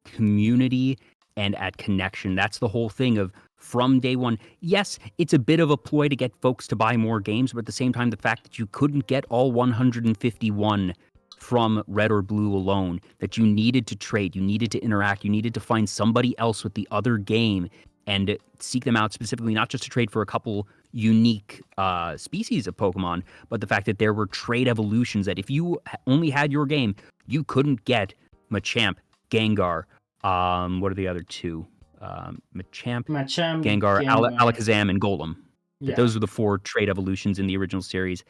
S2: community and at connection. That's the whole thing of from day one. Yes, it's a bit of a ploy to get folks to buy more games, but at the same time, the fact that you couldn't get all 151 from Red or Blue alone, that you needed to trade, you needed to interact, you needed to find somebody else with the other game and seek them out specifically, not just to trade for a couple unique species of Pokemon, but the fact that there were trade evolutions that if you only had your game, you couldn't get Machamp, Gengar, what are the other two? Machamp,
S1: Machamp,
S2: Gengar,
S1: Gengar,
S2: Alakazam, and Golem. That
S1: yeah.
S2: those were the 4 trade evolutions in the original series.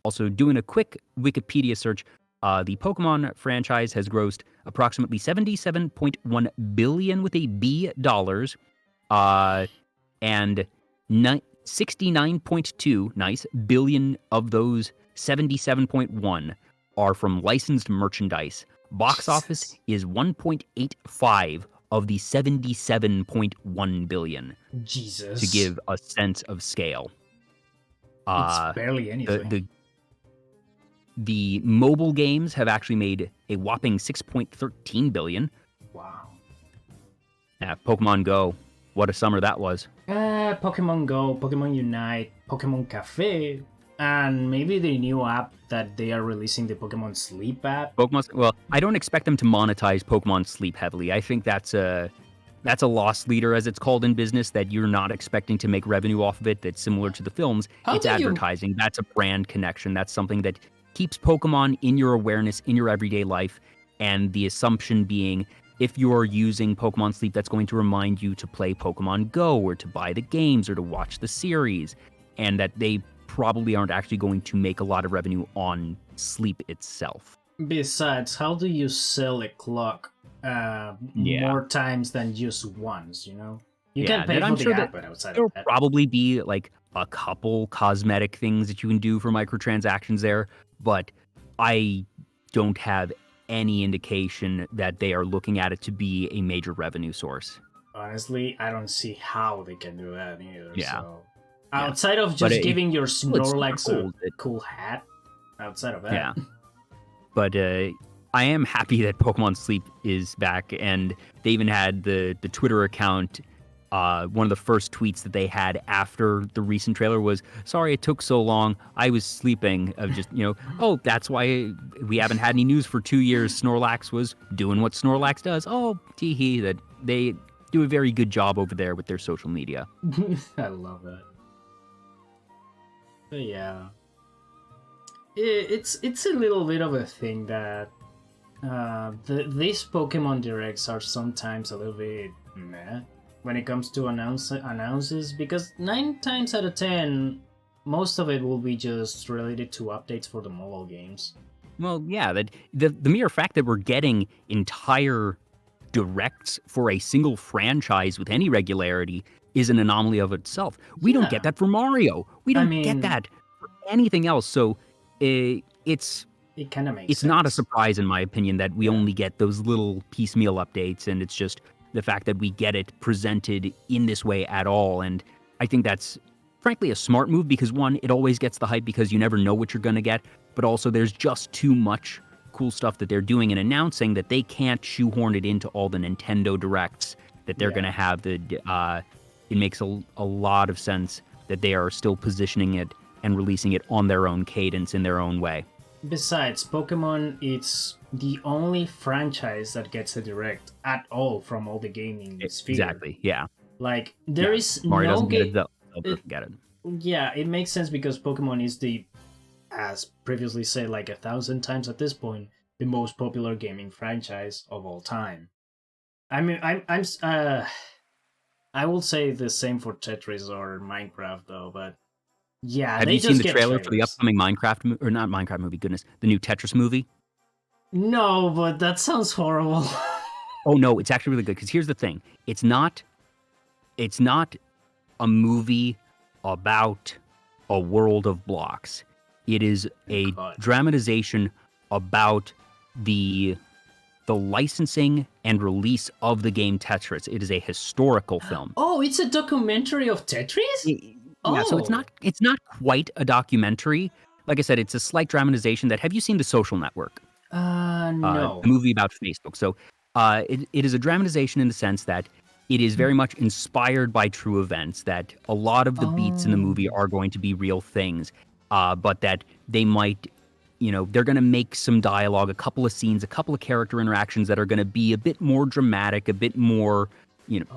S2: Also, doing a quick Wikipedia search, the Pokemon franchise has grossed approximately $77.1 billion with a B dollars, and 69.2 nice billion of those 77.1 are from licensed merchandise. Box office
S1: Jesus.
S2: is 1.85 of the 77.1 billion to
S1: Jesus.
S2: give a sense of scale.
S1: It's barely anything.
S2: The mobile games have actually made a whopping 6.13 billion.
S1: Wow.
S2: Pokemon Go, what a summer that was.
S1: Pokemon Go, Pokemon Unite, Pokemon Cafe, and maybe the new app that they are releasing, the Pokemon Sleep app.
S2: Well, I don't expect them to monetize Pokemon Sleep heavily. I think that's a loss leader, as it's called in business, that you're not expecting to make revenue off of it. That's similar to the films. It's advertising. That's a brand connection. That's something that keeps Pokemon in your awareness, in your everyday life. And the assumption being, if you're using Pokemon Sleep, that's going to remind you to play Pokemon Go or to buy the games or to watch the series. And that they probably aren't actually going to make a lot of revenue on Sleep itself.
S1: Besides, how do you sell a clock more times than just once, you know? You can pay for the app, but outside of that,
S2: there'll probably be like a couple cosmetic things that you can do for microtransactions there, but I don't have any indication that they are looking at it to be a major revenue source.
S1: Honestly, I don't see how they can do that either.
S2: Yeah.
S1: So, outside of just giving your Snorlax
S2: cool.
S1: a cool hat, outside of that.
S2: Yeah. But I am happy that Pokemon Sleep is back, and they even had the Twitter account. One of the first tweets that they had after the recent trailer was, "Sorry it took so long. I was sleeping." Of just, oh, that's why we haven't had any news for 2 years. Snorlax was doing what Snorlax does. Oh, tee-hee. That they do a very good job over there with their social media.
S1: I love that. But yeah. It's a little bit of a thing that these Pokemon Directs are sometimes a little bit meh when it comes to announces, because 9 times out of 10, most of it will be just related to updates for the mobile games.
S2: Well, yeah, that the mere fact that we're getting entire directs for a single franchise with any regularity is an anomaly of itself. We don't get that for Mario. We don't get that for anything else. So it
S1: kind of makes
S2: it's
S1: sense.
S2: Not a surprise, in my opinion, that we only get those little piecemeal updates, and it's just the fact that we get it presented in this way at all. And I think that's frankly a smart move, because one, it always gets the hype because you never know what you're going to get, but also there's just too much cool stuff that they're doing and announcing that they can't shoehorn it into all the Nintendo Directs that they're going to have. It makes a lot of sense that they are still positioning it and releasing it on their own cadence in their own way.
S1: Besides, Pokemon, it's the only franchise that gets a direct at all from all the gaming sphere.
S2: Exactly, yeah.
S1: Like, there is
S2: Mario
S1: no
S2: doesn't get
S1: game.
S2: it, they'll get it.
S1: yeah, it makes sense because Pokemon is as previously said like 1,000 times at this point, the most popular gaming franchise of all time. I mean, I will say the same for Tetris or Minecraft though, but yeah,
S2: Have
S1: they
S2: you seen
S1: just
S2: the
S1: get
S2: trailer for the
S1: trailers.
S2: upcoming or not Minecraft movie, goodness, the new Tetris movie?
S1: No, but that sounds horrible.
S2: Oh no, it's actually really good because here's the thing. It's not a movie about a world of blocks. It is a
S1: God.
S2: dramatization about the licensing and release of the game Tetris. It is a historical film.
S1: Oh, it's a documentary of Tetris?
S2: Yeah, so it's not quite a documentary. Like I said, it's a slight dramatization. Have you seen The Social Network?
S1: No.
S2: The movie about Facebook. So it is a dramatization in the sense that it is very much inspired by true events, that a lot of the beats in the movie are going to be real things, but that they might, they're going to make some dialogue, a couple of scenes, a couple of character interactions that are going to be a bit more dramatic, a bit more,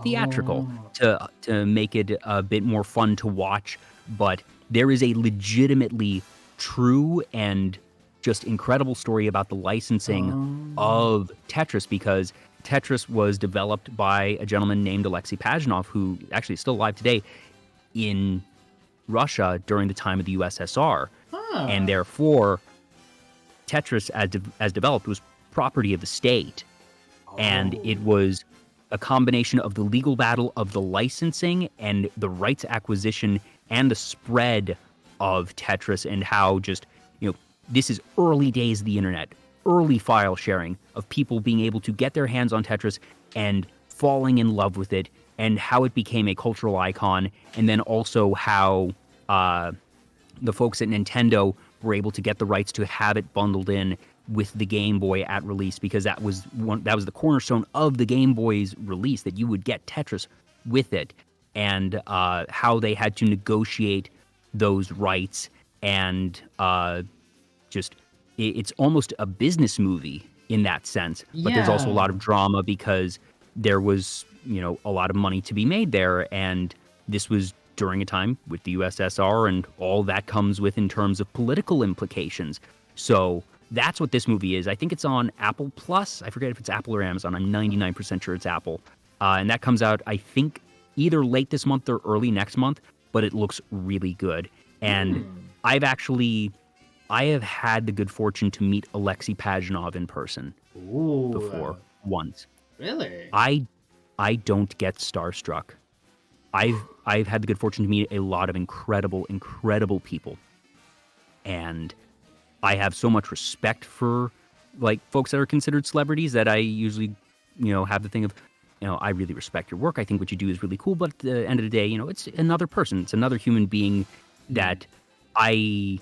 S2: theatrical to make it a bit more fun to watch. But there is a legitimately true and just incredible story about the licensing of Tetris, because Tetris was developed by a gentleman named Alexei Pajitnov, who actually is still alive today in Russia during the time of the USSR. And therefore, Tetris, as developed, was property of the state. And it was a combination of the legal battle of the licensing and the rights acquisition and the spread of Tetris, and how just, this is early days of the internet, early file sharing of people being able to get their hands on Tetris and falling in love with it, and how it became a cultural icon, and then also how the folks at Nintendo were able to get the rights to have it bundled in with the Game Boy at release, because that was the cornerstone of the Game Boy's release, that you would get Tetris with it, and how they had to negotiate those rights, and it's almost a business movie in that sense. But there's also a lot of drama because there was, a lot of money to be made there. And this was during a time with the USSR and all that comes with in terms of political implications. So that's what this movie is. I think it's on Apple Plus. I forget if it's Apple or Amazon. I'm 99% sure it's Apple. And that comes out, I think, either late this month or early next month. But it looks really good. And I have had the good fortune to meet Alexei Pajitnov in person before, once.
S1: Really?
S2: I don't get starstruck. I've had the good fortune to meet a lot of incredible people, and I have so much respect for folks that are considered celebrities that I usually have the thing of, I really respect your work. I think what you do is really cool, but at the end of the day, it's another person, it's another human being that I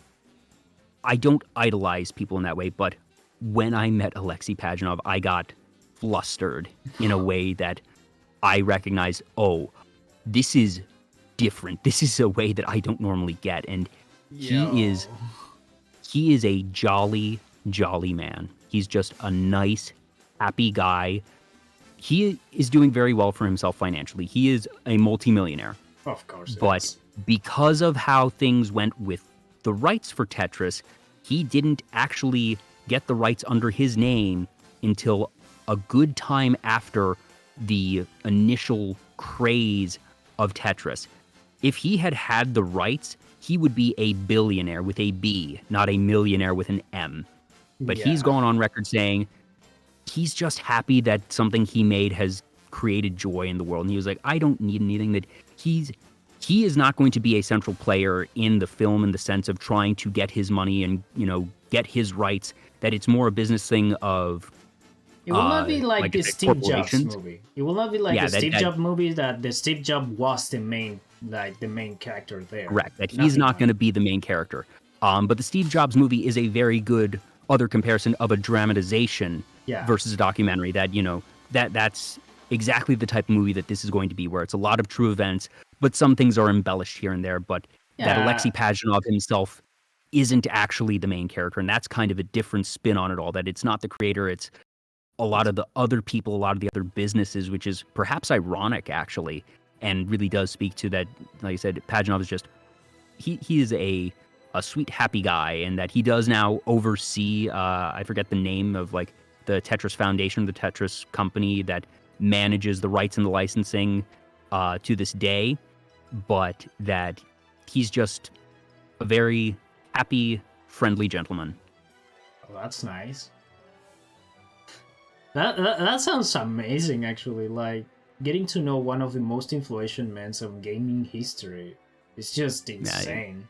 S2: don't idolize people in that way. But when I met Alexei Pajitnov, I got flustered in a way that I recognized, oh, this is different. This is a way that I don't normally get. And he is a jolly man. He's just a nice, happy guy. He is doing very well for himself financially. He is a multimillionaire.
S1: Of course.
S2: But because of how things went with the rights for Tetris, he didn't actually get the rights under his name until a good time after the initial craze of Tetris. If he had had the rights, he would be a billionaire with a B, not a millionaire with an M. But he's gone on record saying he's just happy that something he made has created joy in the world. And he was like, I don't need anything. That he is not going to be a central player in the film in the sense of trying to get his money and, get his rights, that it's more a business thing of...
S1: It will not be like the Steve Jobs movie. It will not be like the Steve Jobs movie that the Steve Jobs was the main character there.
S2: Correct. That he's not going to be the main character. But the Steve Jobs movie is a very good other comparison of a dramatization versus a documentary. That, that's exactly the type of movie that this is going to be, where it's a lot of true events, but some things are embellished here and there. But that Alexei Pajitnov himself isn't actually the main character, and that's kind of a different spin on it all. That it's not the creator, it's a lot of the other people, a lot of the other businesses, which is perhaps ironic, actually, and really does speak to that, like I said, Pajitnov is just he is a sweet, happy guy, and that he does now oversee, I forget the name of like the Tetris Foundation, the Tetris company that manages the rights and the licensing to this day, but that he's just a very happy, friendly gentleman.
S1: Oh, that's nice. That sounds amazing, actually. Like, getting to know one of the most influential men of gaming history. It's just insane.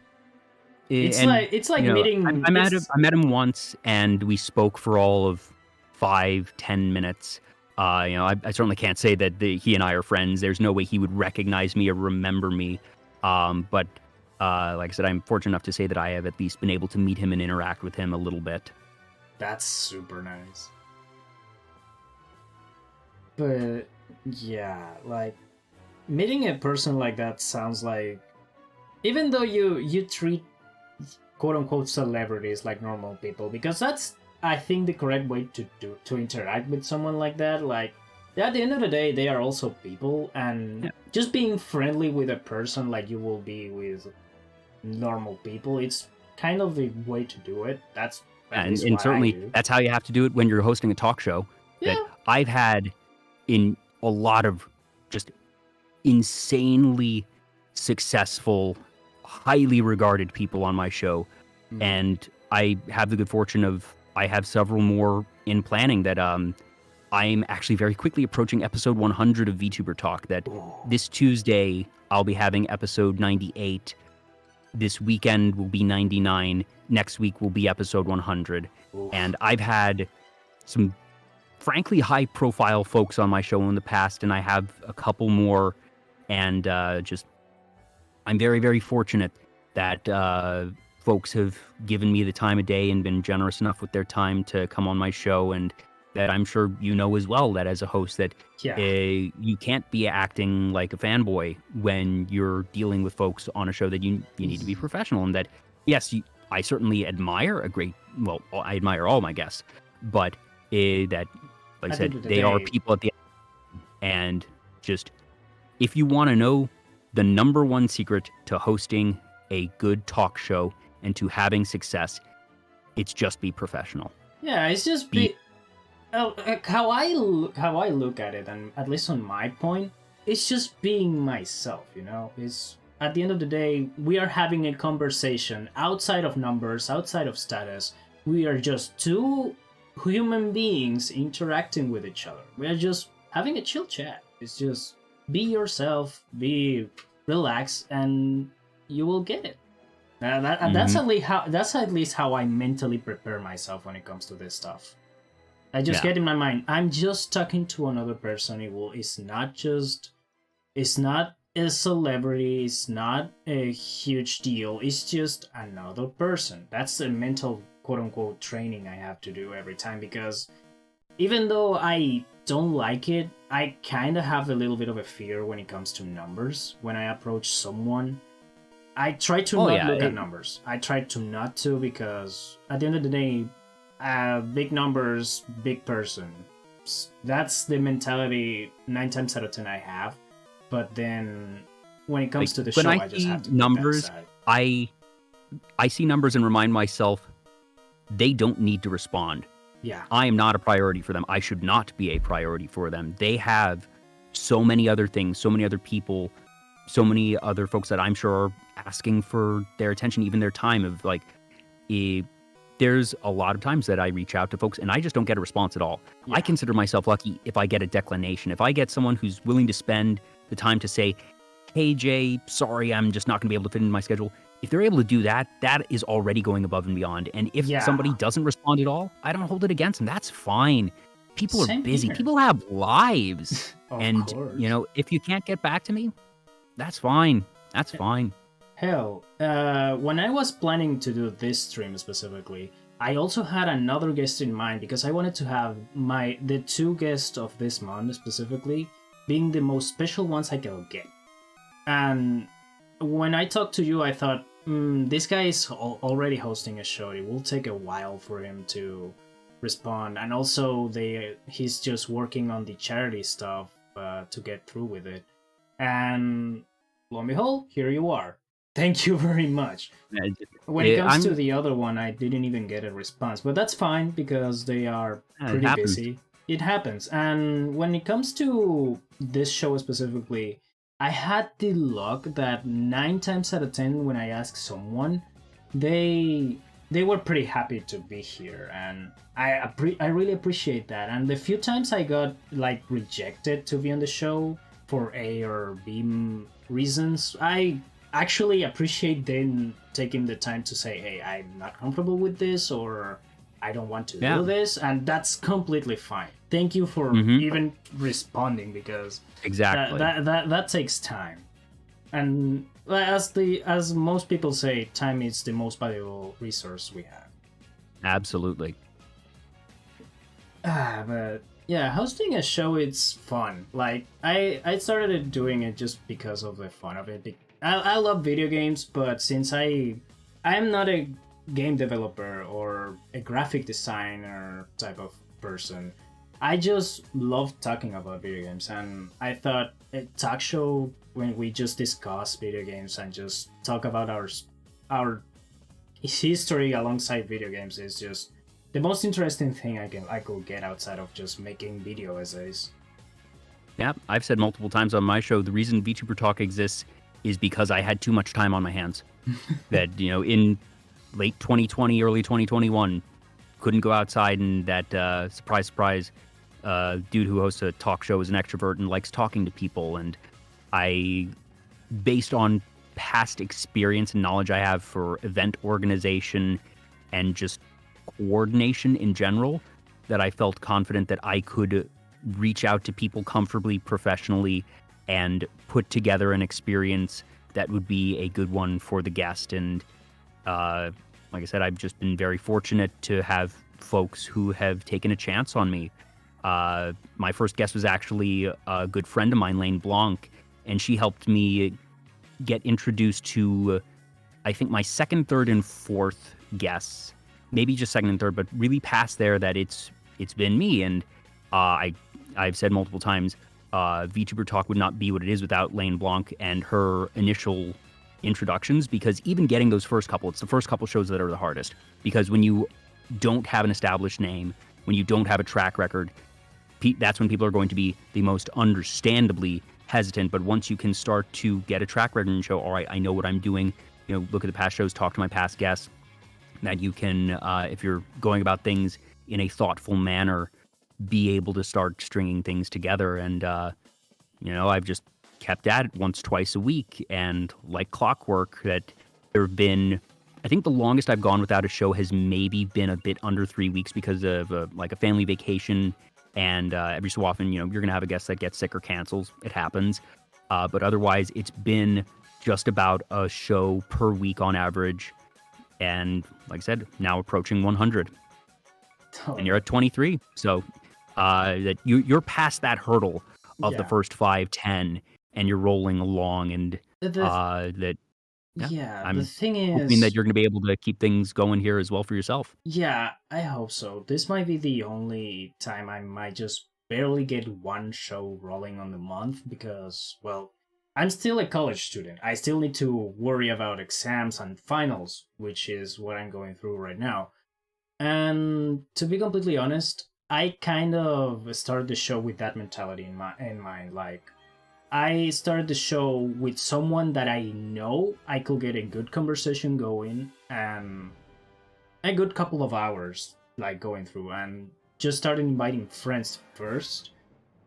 S1: It's like meeting.
S2: I met him once, and we spoke for all of 5-10 minutes. I certainly can't say that he and I are friends. There's no way he would recognize me or remember me. But like I said, I'm fortunate enough to say that I have at least been able to meet him and interact with him a little bit.
S1: That's super nice. But yeah, like meeting a person like that sounds like, even though you treat quote unquote celebrities like normal people, because that's, I think, the correct way to interact with someone like that. Like, at the end of the day, they are also people, and just being friendly with a person like you will be with normal people, it's kind of the way to do it. That's
S2: and certainly that's how you have to do it when you're hosting a talk show.
S1: Yeah.
S2: That I've had in a lot of just insanely successful, highly regarded people on my show, and I have the good fortune of I have several more in planning that I'm actually very quickly approaching episode 100 of VtuberTalk. That this Tuesday I'll be having episode 98. This weekend will be 99. Next week will be episode 100. And I've had some frankly high-profile folks on my show in the past, and I have a couple more. And I'm very, very fortunate that folks have given me the time of day and been generous enough with their time to come on my show, and that I'm sure you know as well, that as a host that you can't be acting like a fanboy when you're dealing with folks on a show, that you need to be professional, and that, yes, I certainly admire I admire all my guests, but that, like I said, they are people at the end, and just, if you want to know the number one secret to hosting a good talk show and to having success, it's just be professional.
S1: Yeah, it's just be how I look at it, and at least on my point, it's just being myself. It's, at the end of the day, we are having a conversation outside of numbers, outside of status. We are just two human beings interacting with each other. We are just having a chill chat. It's just be yourself, be relaxed, and you will get it. That's at least how I mentally prepare myself when it comes to this stuff. I just get in my mind, I'm just talking to another person. It's not a celebrity, it's not a huge deal, it's just another person. That's a mental quote-unquote training I have to do every time, because even though I don't like it, I kind of have a little bit of a fear when it comes to numbers. When I approach someone, I try to not look at numbers. I try to not to, because at the end of the day, big numbers, big person. That's the mentality 9 times out of 10 I have. But then when it comes to the show, I just have to
S2: numbers. I see numbers and remind myself they don't need to respond.
S1: Yeah.
S2: I am not a priority for them. I should not be a priority for them. They have so many other things, so many other people, so many other folks that I'm sure are asking for their attention, even their time. Of like, there's a lot of times that I reach out to folks and I just don't get a response at all. Yeah. I consider myself lucky if I get a declination. If I get someone who's willing to spend the time to say, hey, Jay, sorry, I'm just not going to be able to fit into my schedule. If they're able to do that, that is already going above and beyond. And if somebody doesn't respond at all, I don't hold it against them. That's fine. People are busy. Here. People have lives. And,
S1: course.
S2: If you can't get back to me, that's fine. That's fine.
S1: Hell, when I was planning to do this stream specifically, I also had another guest in mind, because I wanted to have the 2 guests of this month specifically being the most special ones I could get. And when I talked to you, I thought, this guy is already hosting a show. It will take a while for him to respond. And also, he's just working on the charity stuff to get through with it. And lo and behold, here you are. thank you very much.
S2: Uh,
S1: When it comes to
S2: I'm
S1: the other one, I didn't even get a response, but that's fine because they are
S2: it
S1: pretty
S2: happens.
S1: busy. It happens. And when it comes to this show specifically, I had the luck that 9 times out of 10, when I asked someone, they they were pretty happy to be here, and I really appreciate that. And the few times I got like rejected to be on the show for A or B reasons, I actually appreciate them taking the time to say, hey, I'm not comfortable with this, or I don't want to
S2: Yeah.
S1: do this, and that's completely fine. Thank you for
S2: Hmm.
S1: even responding, because
S2: Exactly.
S1: that takes time. And as most people say, time is the most valuable resource we have.
S2: Absolutely.
S1: But yeah, hosting a show, it's fun. Like I started doing it just because of the fun of it. I love video games, but since I'm not a game developer or a graphic designer type of person, I just love talking about video games. And I thought a talk show, when we just discuss video games and just talk about our history alongside video games, is just the most interesting thing I could get outside of just making video essays.
S2: Yeah, I've said multiple times on my show, the reason VtuberTalk exists is because I had too much time on my hands. That, in late 2020, early 2021, couldn't go outside, and that, surprise, surprise, dude who hosts a talk show is an extrovert and likes talking to people. And I, based on past experience and knowledge I have for event organization and just coordination in general, that I felt confident that I could reach out to people comfortably, professionally, and put together an experience that would be a good one for the guest. And like I said, I've just been very fortunate to have folks who have taken a chance on me. My first guest was actually a good friend of mine, Lane Blanc, and she helped me get introduced to, I think, my second, third, and fourth guests. Maybe just second and third, but really past there, that it's been me. And I've said multiple times, VTuber Talk would not be what it is without Lane Blanc and her initial introductions, because even getting those it's the first couple shows that are the hardest, because when you don't have an established name, when you don't have a track record, that's when people are going to be the most understandably hesitant. But once you can start to get a track record and show, all right, I know what I'm doing, look at the past shows, talk to my past guests, that you can, if you're going about things in a thoughtful manner, be able to start stringing things together. And, I've just kept at it once, twice a week. And like clockwork, that there have been, I think the longest I've gone without a show has maybe been a bit under 3 weeks because of a family vacation. And every so often, you're going to have a guest that gets sick or cancels. It happens. But otherwise, it's been just about a show per week on average. And like I said, now approaching 100. And you're at 23. So that you're past that hurdle of the
S1: Yeah.
S2: first 5, 10, and you're rolling along. And
S1: The
S2: I'm
S1: thing
S2: hoping that
S1: is,
S2: you're going to be able to keep things going here as well for yourself.
S1: yeah, I hope so. This might be the only time I might just barely get one show rolling on the month, because, well, I'm still a college student. I still need to worry about exams and finals, which is what I'm going through right now. And to be completely honest, I kind of started the show with that mentality in mind. Like, I started the show with someone that I know I could get a good conversation going, and a good couple of hours like going through, and just started inviting friends first.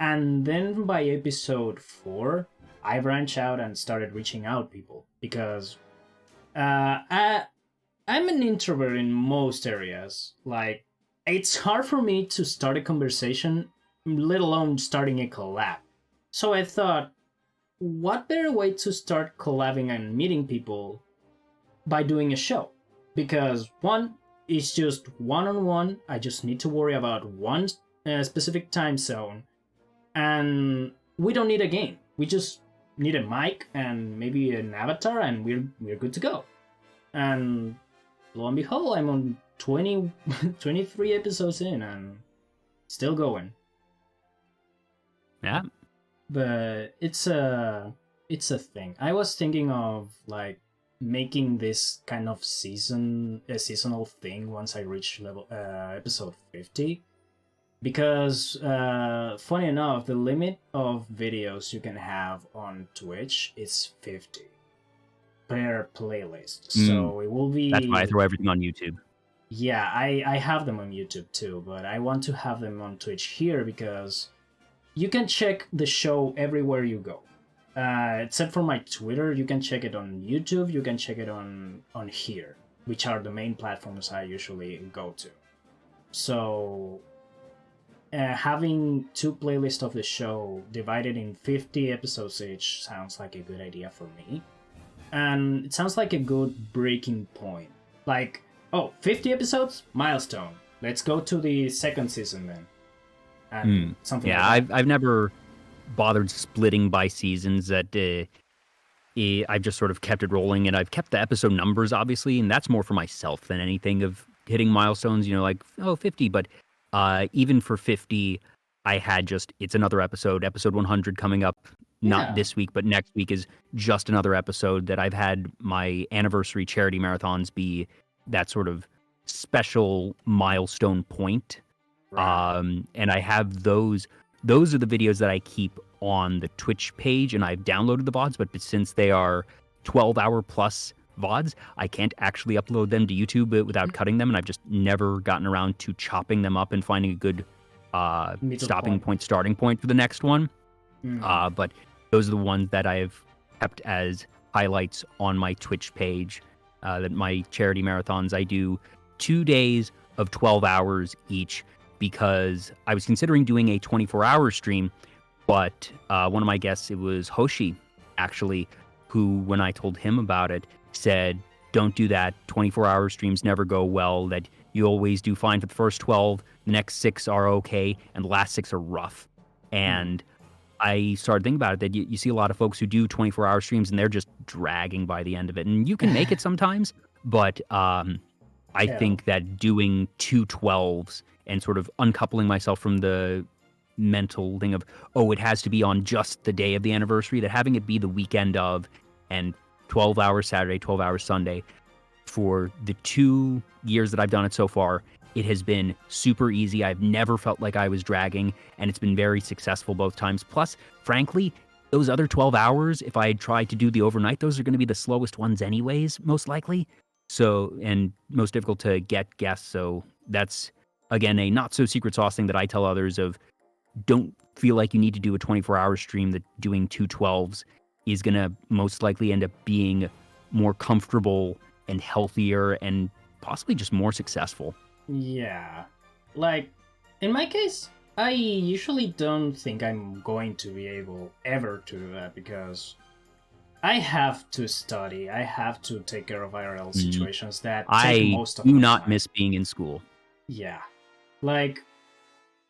S1: And then by episode 4, I branched out and started reaching out people, because I'm an introvert in most areas. Like, it's hard for me to start a conversation, let alone starting a collab. So I thought, what better way to start collabing and meeting people by doing a show? Because one, it's just one on one. I just need to worry about one specific time zone, and we don't need a game. We just need a mic and maybe an avatar, and we're good to go. And lo and behold, I'm on 23 episodes in and still going.
S2: Yeah.
S1: But it's a thing. I was thinking of like making this kind of seasonal thing once I reach episode 50. Because, funny enough, the limit of videos you can have on Twitch is 50 per playlist. So it will be...
S2: That's why I throw everything on YouTube.
S1: Yeah, I have them on YouTube too, but I want to have them on Twitch here because you can check the show everywhere you go. Except for my Twitter, you can check it on YouTube, you can check it on here, which are the main platforms I usually go to. So... having 2 playlists of the show divided in 50 episodes each sounds like a good idea for me. And it sounds like a good breaking point. Like, 50 episodes? Milestone. Let's go to the 2nd season then. And something like that.
S2: I've never bothered splitting by seasons. That I've just sort of kept it rolling, and I've kept the episode numbers, obviously, and that's more for myself than anything of hitting milestones, like, 50, but... even for 50, I had it's another episode 100 coming up, not this week, but next week is just another episode that I've had my anniversary charity marathons be that sort of special milestone point.
S1: Right.
S2: And I have those are the videos that I keep on the Twitch page, and I've downloaded the VODs, but since they are 12-hour plus VODs, I can't actually upload them to YouTube without cutting them, and I've just never gotten around to chopping them up and finding a good starting point for the next one. But those are the ones that I've kept as highlights on my Twitch page. That my charity marathons, I do 2 days of 12 hours each, because I was considering doing a 24-hour stream, but one of my guests, it was Hoshi, actually, who, when I told him about it, said, don't do that. 24-hour streams never go well. That you always do fine for the first 12. The next 6 are okay, and the last 6 are rough. And I started thinking about it, that you see a lot of folks who do 24-hour streams, and they're just dragging by the end of it. And you can make it sometimes, but I think that doing 2 12s and sort of uncoupling myself from the mental thing of, it has to be on just the day of the anniversary, that having it be the weekend of, and 12 hours Saturday, 12 hours Sunday. For the 2 years that I've done it so far, it has been super easy. I've never felt like I was dragging, and it's been very successful both times. Plus, frankly, those other 12 hours, if I had tried to do the overnight, those are going to be the slowest ones anyways, most likely. So, and most difficult to get guests. So that's, again, a not so secret sauce thing that I tell others of, don't feel like you need to do a 24-hour stream, that doing 2 12s is going to most likely end up being more comfortable and healthier and possibly just more successful.
S1: Yeah. Like, in my case, I usually don't think I'm going to be able ever to do that, because I have to study, I have to take care of IRL situations that take most of
S2: my time. I do
S1: not
S2: miss being in school.
S1: Yeah. Like,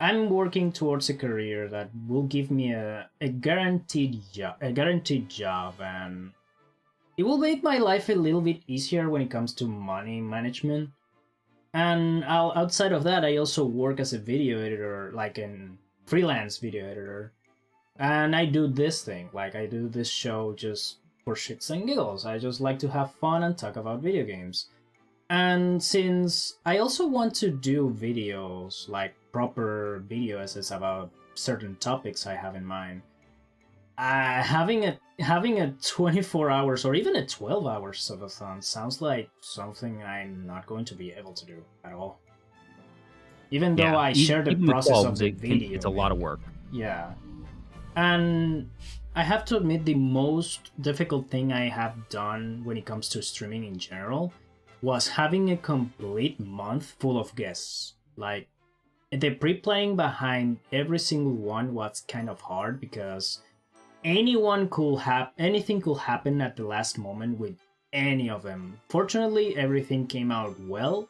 S1: I'm working towards a career that will give me a guaranteed job, and it will make my life a little bit easier when it comes to money management. And outside of that, I also work as a video editor, like a freelance video editor. And I do this thing, like I do this show just for shits and giggles. I just like to have fun and talk about video games. And since I also want to do videos, like proper video essays about certain topics I have in mind, having a 24 hours or even a 12 hours subathon sounds like something I'm not going to be able to do at all. Even though I share the process of the video.
S2: It's a lot of work.
S1: Yeah. And I have to admit, the most difficult thing I have done when it comes to streaming in general was having a complete month full of guests. Like, the pre-planning behind every single one was kind of hard, because anything could happen at the last moment with any of them. Fortunately, everything came out well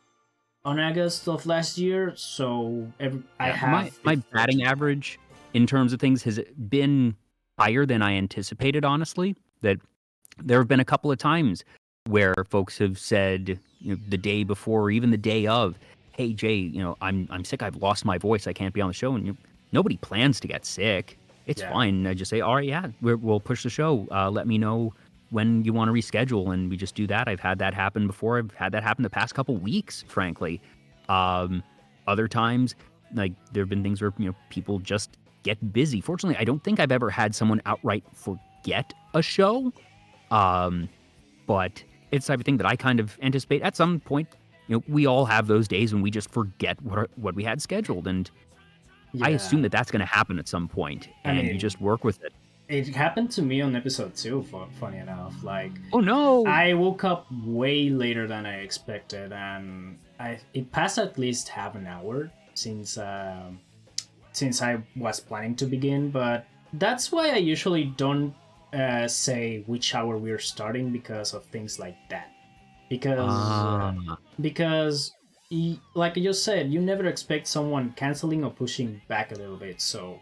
S1: on August of last year, so
S2: my batting average in terms of things has been higher than I anticipated, honestly. That there have been a couple of times where folks have said, the day before or even the day of, hey Jay, I'm sick, I've lost my voice, I can't be on the show. And nobody plans to get sick. It's fine. I just say, all right, we'll push the show. Let me know when you want to reschedule, and we just do that. I've had that happen before. I've had that happen the past couple weeks, frankly. Other times, like there have been things where people just get busy. Fortunately, I don't think I've ever had someone outright forget a show. But it's the type of thing that I kind of anticipate at some point. We all have those days when we just forget what we had scheduled, and I assume that that's going to happen at some point, and you just work with it.
S1: It happened to me on episode 2, funny enough. Like,
S2: oh no!
S1: I woke up way later than I expected, and it passed at least half an hour since I was planning to begin. But that's why I usually don't say which hour we're starting because of things like that. Because like you said, you never expect someone canceling or pushing back a little bit. So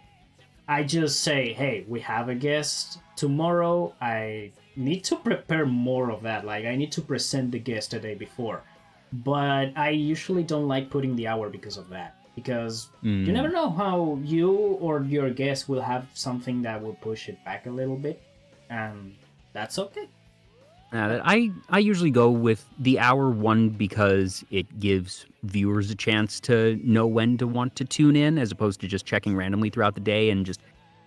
S1: I just say, hey, we have a guest tomorrow. I need to prepare more of that. Like, I need to present the guest the day before. But I usually don't like putting the hour because of that. Because you never know how you or your guest will have something that will push it back a little bit. And that's okay.
S2: I usually go with the hour one because it gives viewers a chance to know when to want to tune in, as opposed to just checking randomly throughout the day. And just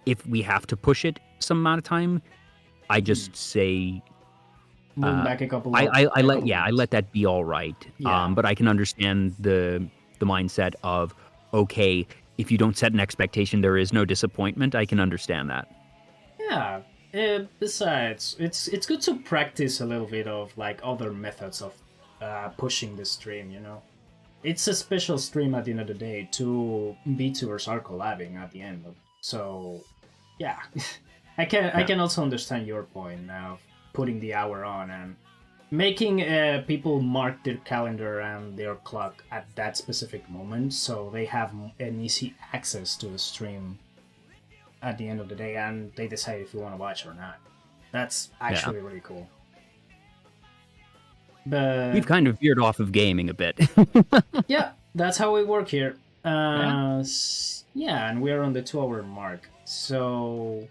S2: if we have to push it some amount of time, I just say
S1: move back a couple.
S2: I let that be all right. Yeah. But I can understand the mindset of, okay, if you don't set an expectation, there is no disappointment. I can understand that.
S1: Yeah. Besides, it's good to practice a little bit of like other methods of pushing the stream. It's a special stream at the end of the day. Two VTubers are collabing at the end. So, yeah, I can also understand your point now, putting the hour on and making people mark their calendar and their clock at that specific moment, so they have an easy access to the stream at the end of the day, and they decide if you want to watch or not. That's actually really cool. But
S2: we've kind of veered off of gaming a bit.
S1: Yeah, that's how we work here. And we're on the 2-hour mark. So,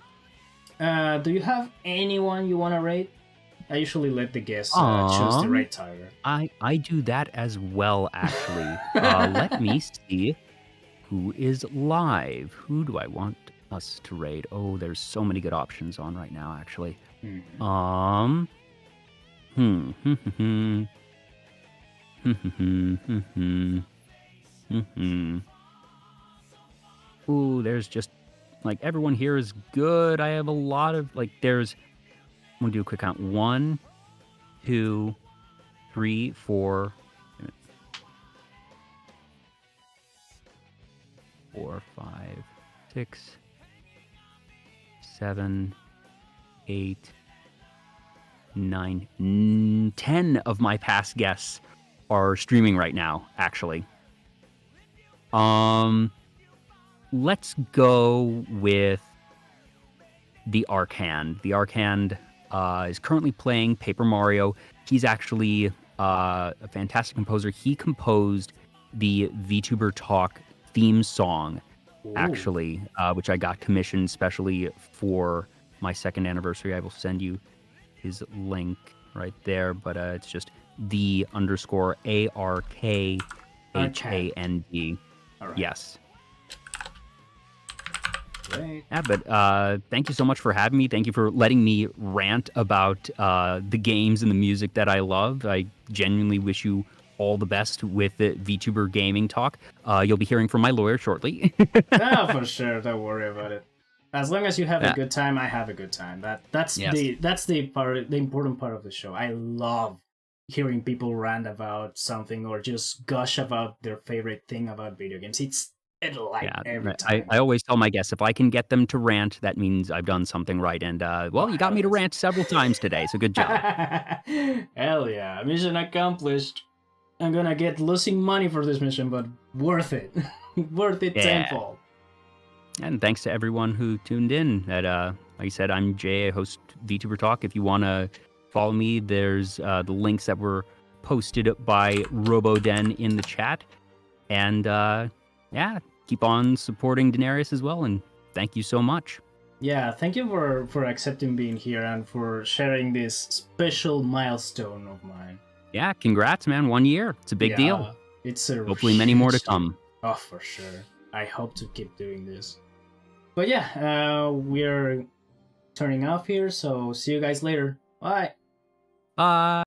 S1: do you have anyone you want to rate? I usually let the guests choose the right tiger.
S2: I do that as well, actually. Let me see who is live. Who do I want us to raid? Oh, there's so many good options on right now, actually. Ooh, there's just like everyone here is good. I have a lot of I'm gonna do a quick count. 1, 2, 3, 4. 4, 5, 6, 7, 8, 9, 10 of my past guests are streaming right now, actually. Let's go with the Arkhand. The Arkhand is currently playing Paper Mario. He's actually a fantastic composer. He composed the VtuberTalk theme song, actually, which I got commissioned specially for my 2nd anniversary. I will send you his link right there, but it's just the_ARKHAND. Right. Yes.
S1: Great.
S2: Yeah, but thank you so much for having me. Thank you for letting me rant about the games and the music that I love. I genuinely wish you all the best with the VTuber Gaming Talk. You'll be hearing from my lawyer shortly.
S1: For sure. Don't worry about it. As long as you have a good time, I have a good time. That's the important part of the show. I love hearing people rant about something or just gush about their favorite thing about video games. It's a delight every time.
S2: I always tell my guests, if I can get them to rant, that means I've done something right. And, you got me to rant several times today, so good job.
S1: Hell yeah. Mission accomplished. I'm gonna get losing money for this mission, but worth it. Worth it tenfold.
S2: And thanks to everyone who tuned in. Like I said, I'm Jay, I host VtuberTalk. If you want to follow me, there's the links that were posted by RoboDen in the chat. And keep on supporting Daenerys as well. And thank you so much.
S1: Yeah, thank you for accepting being here and for sharing this special milestone of mine.
S2: Yeah, congrats, man. 1 year. It's a big deal.
S1: It's a
S2: Hopefully many more to
S1: huge deal.
S2: come.
S1: Oh, for sure. I hope to keep doing this. But yeah, we're turning off here, so see you guys later. Bye.
S2: Bye.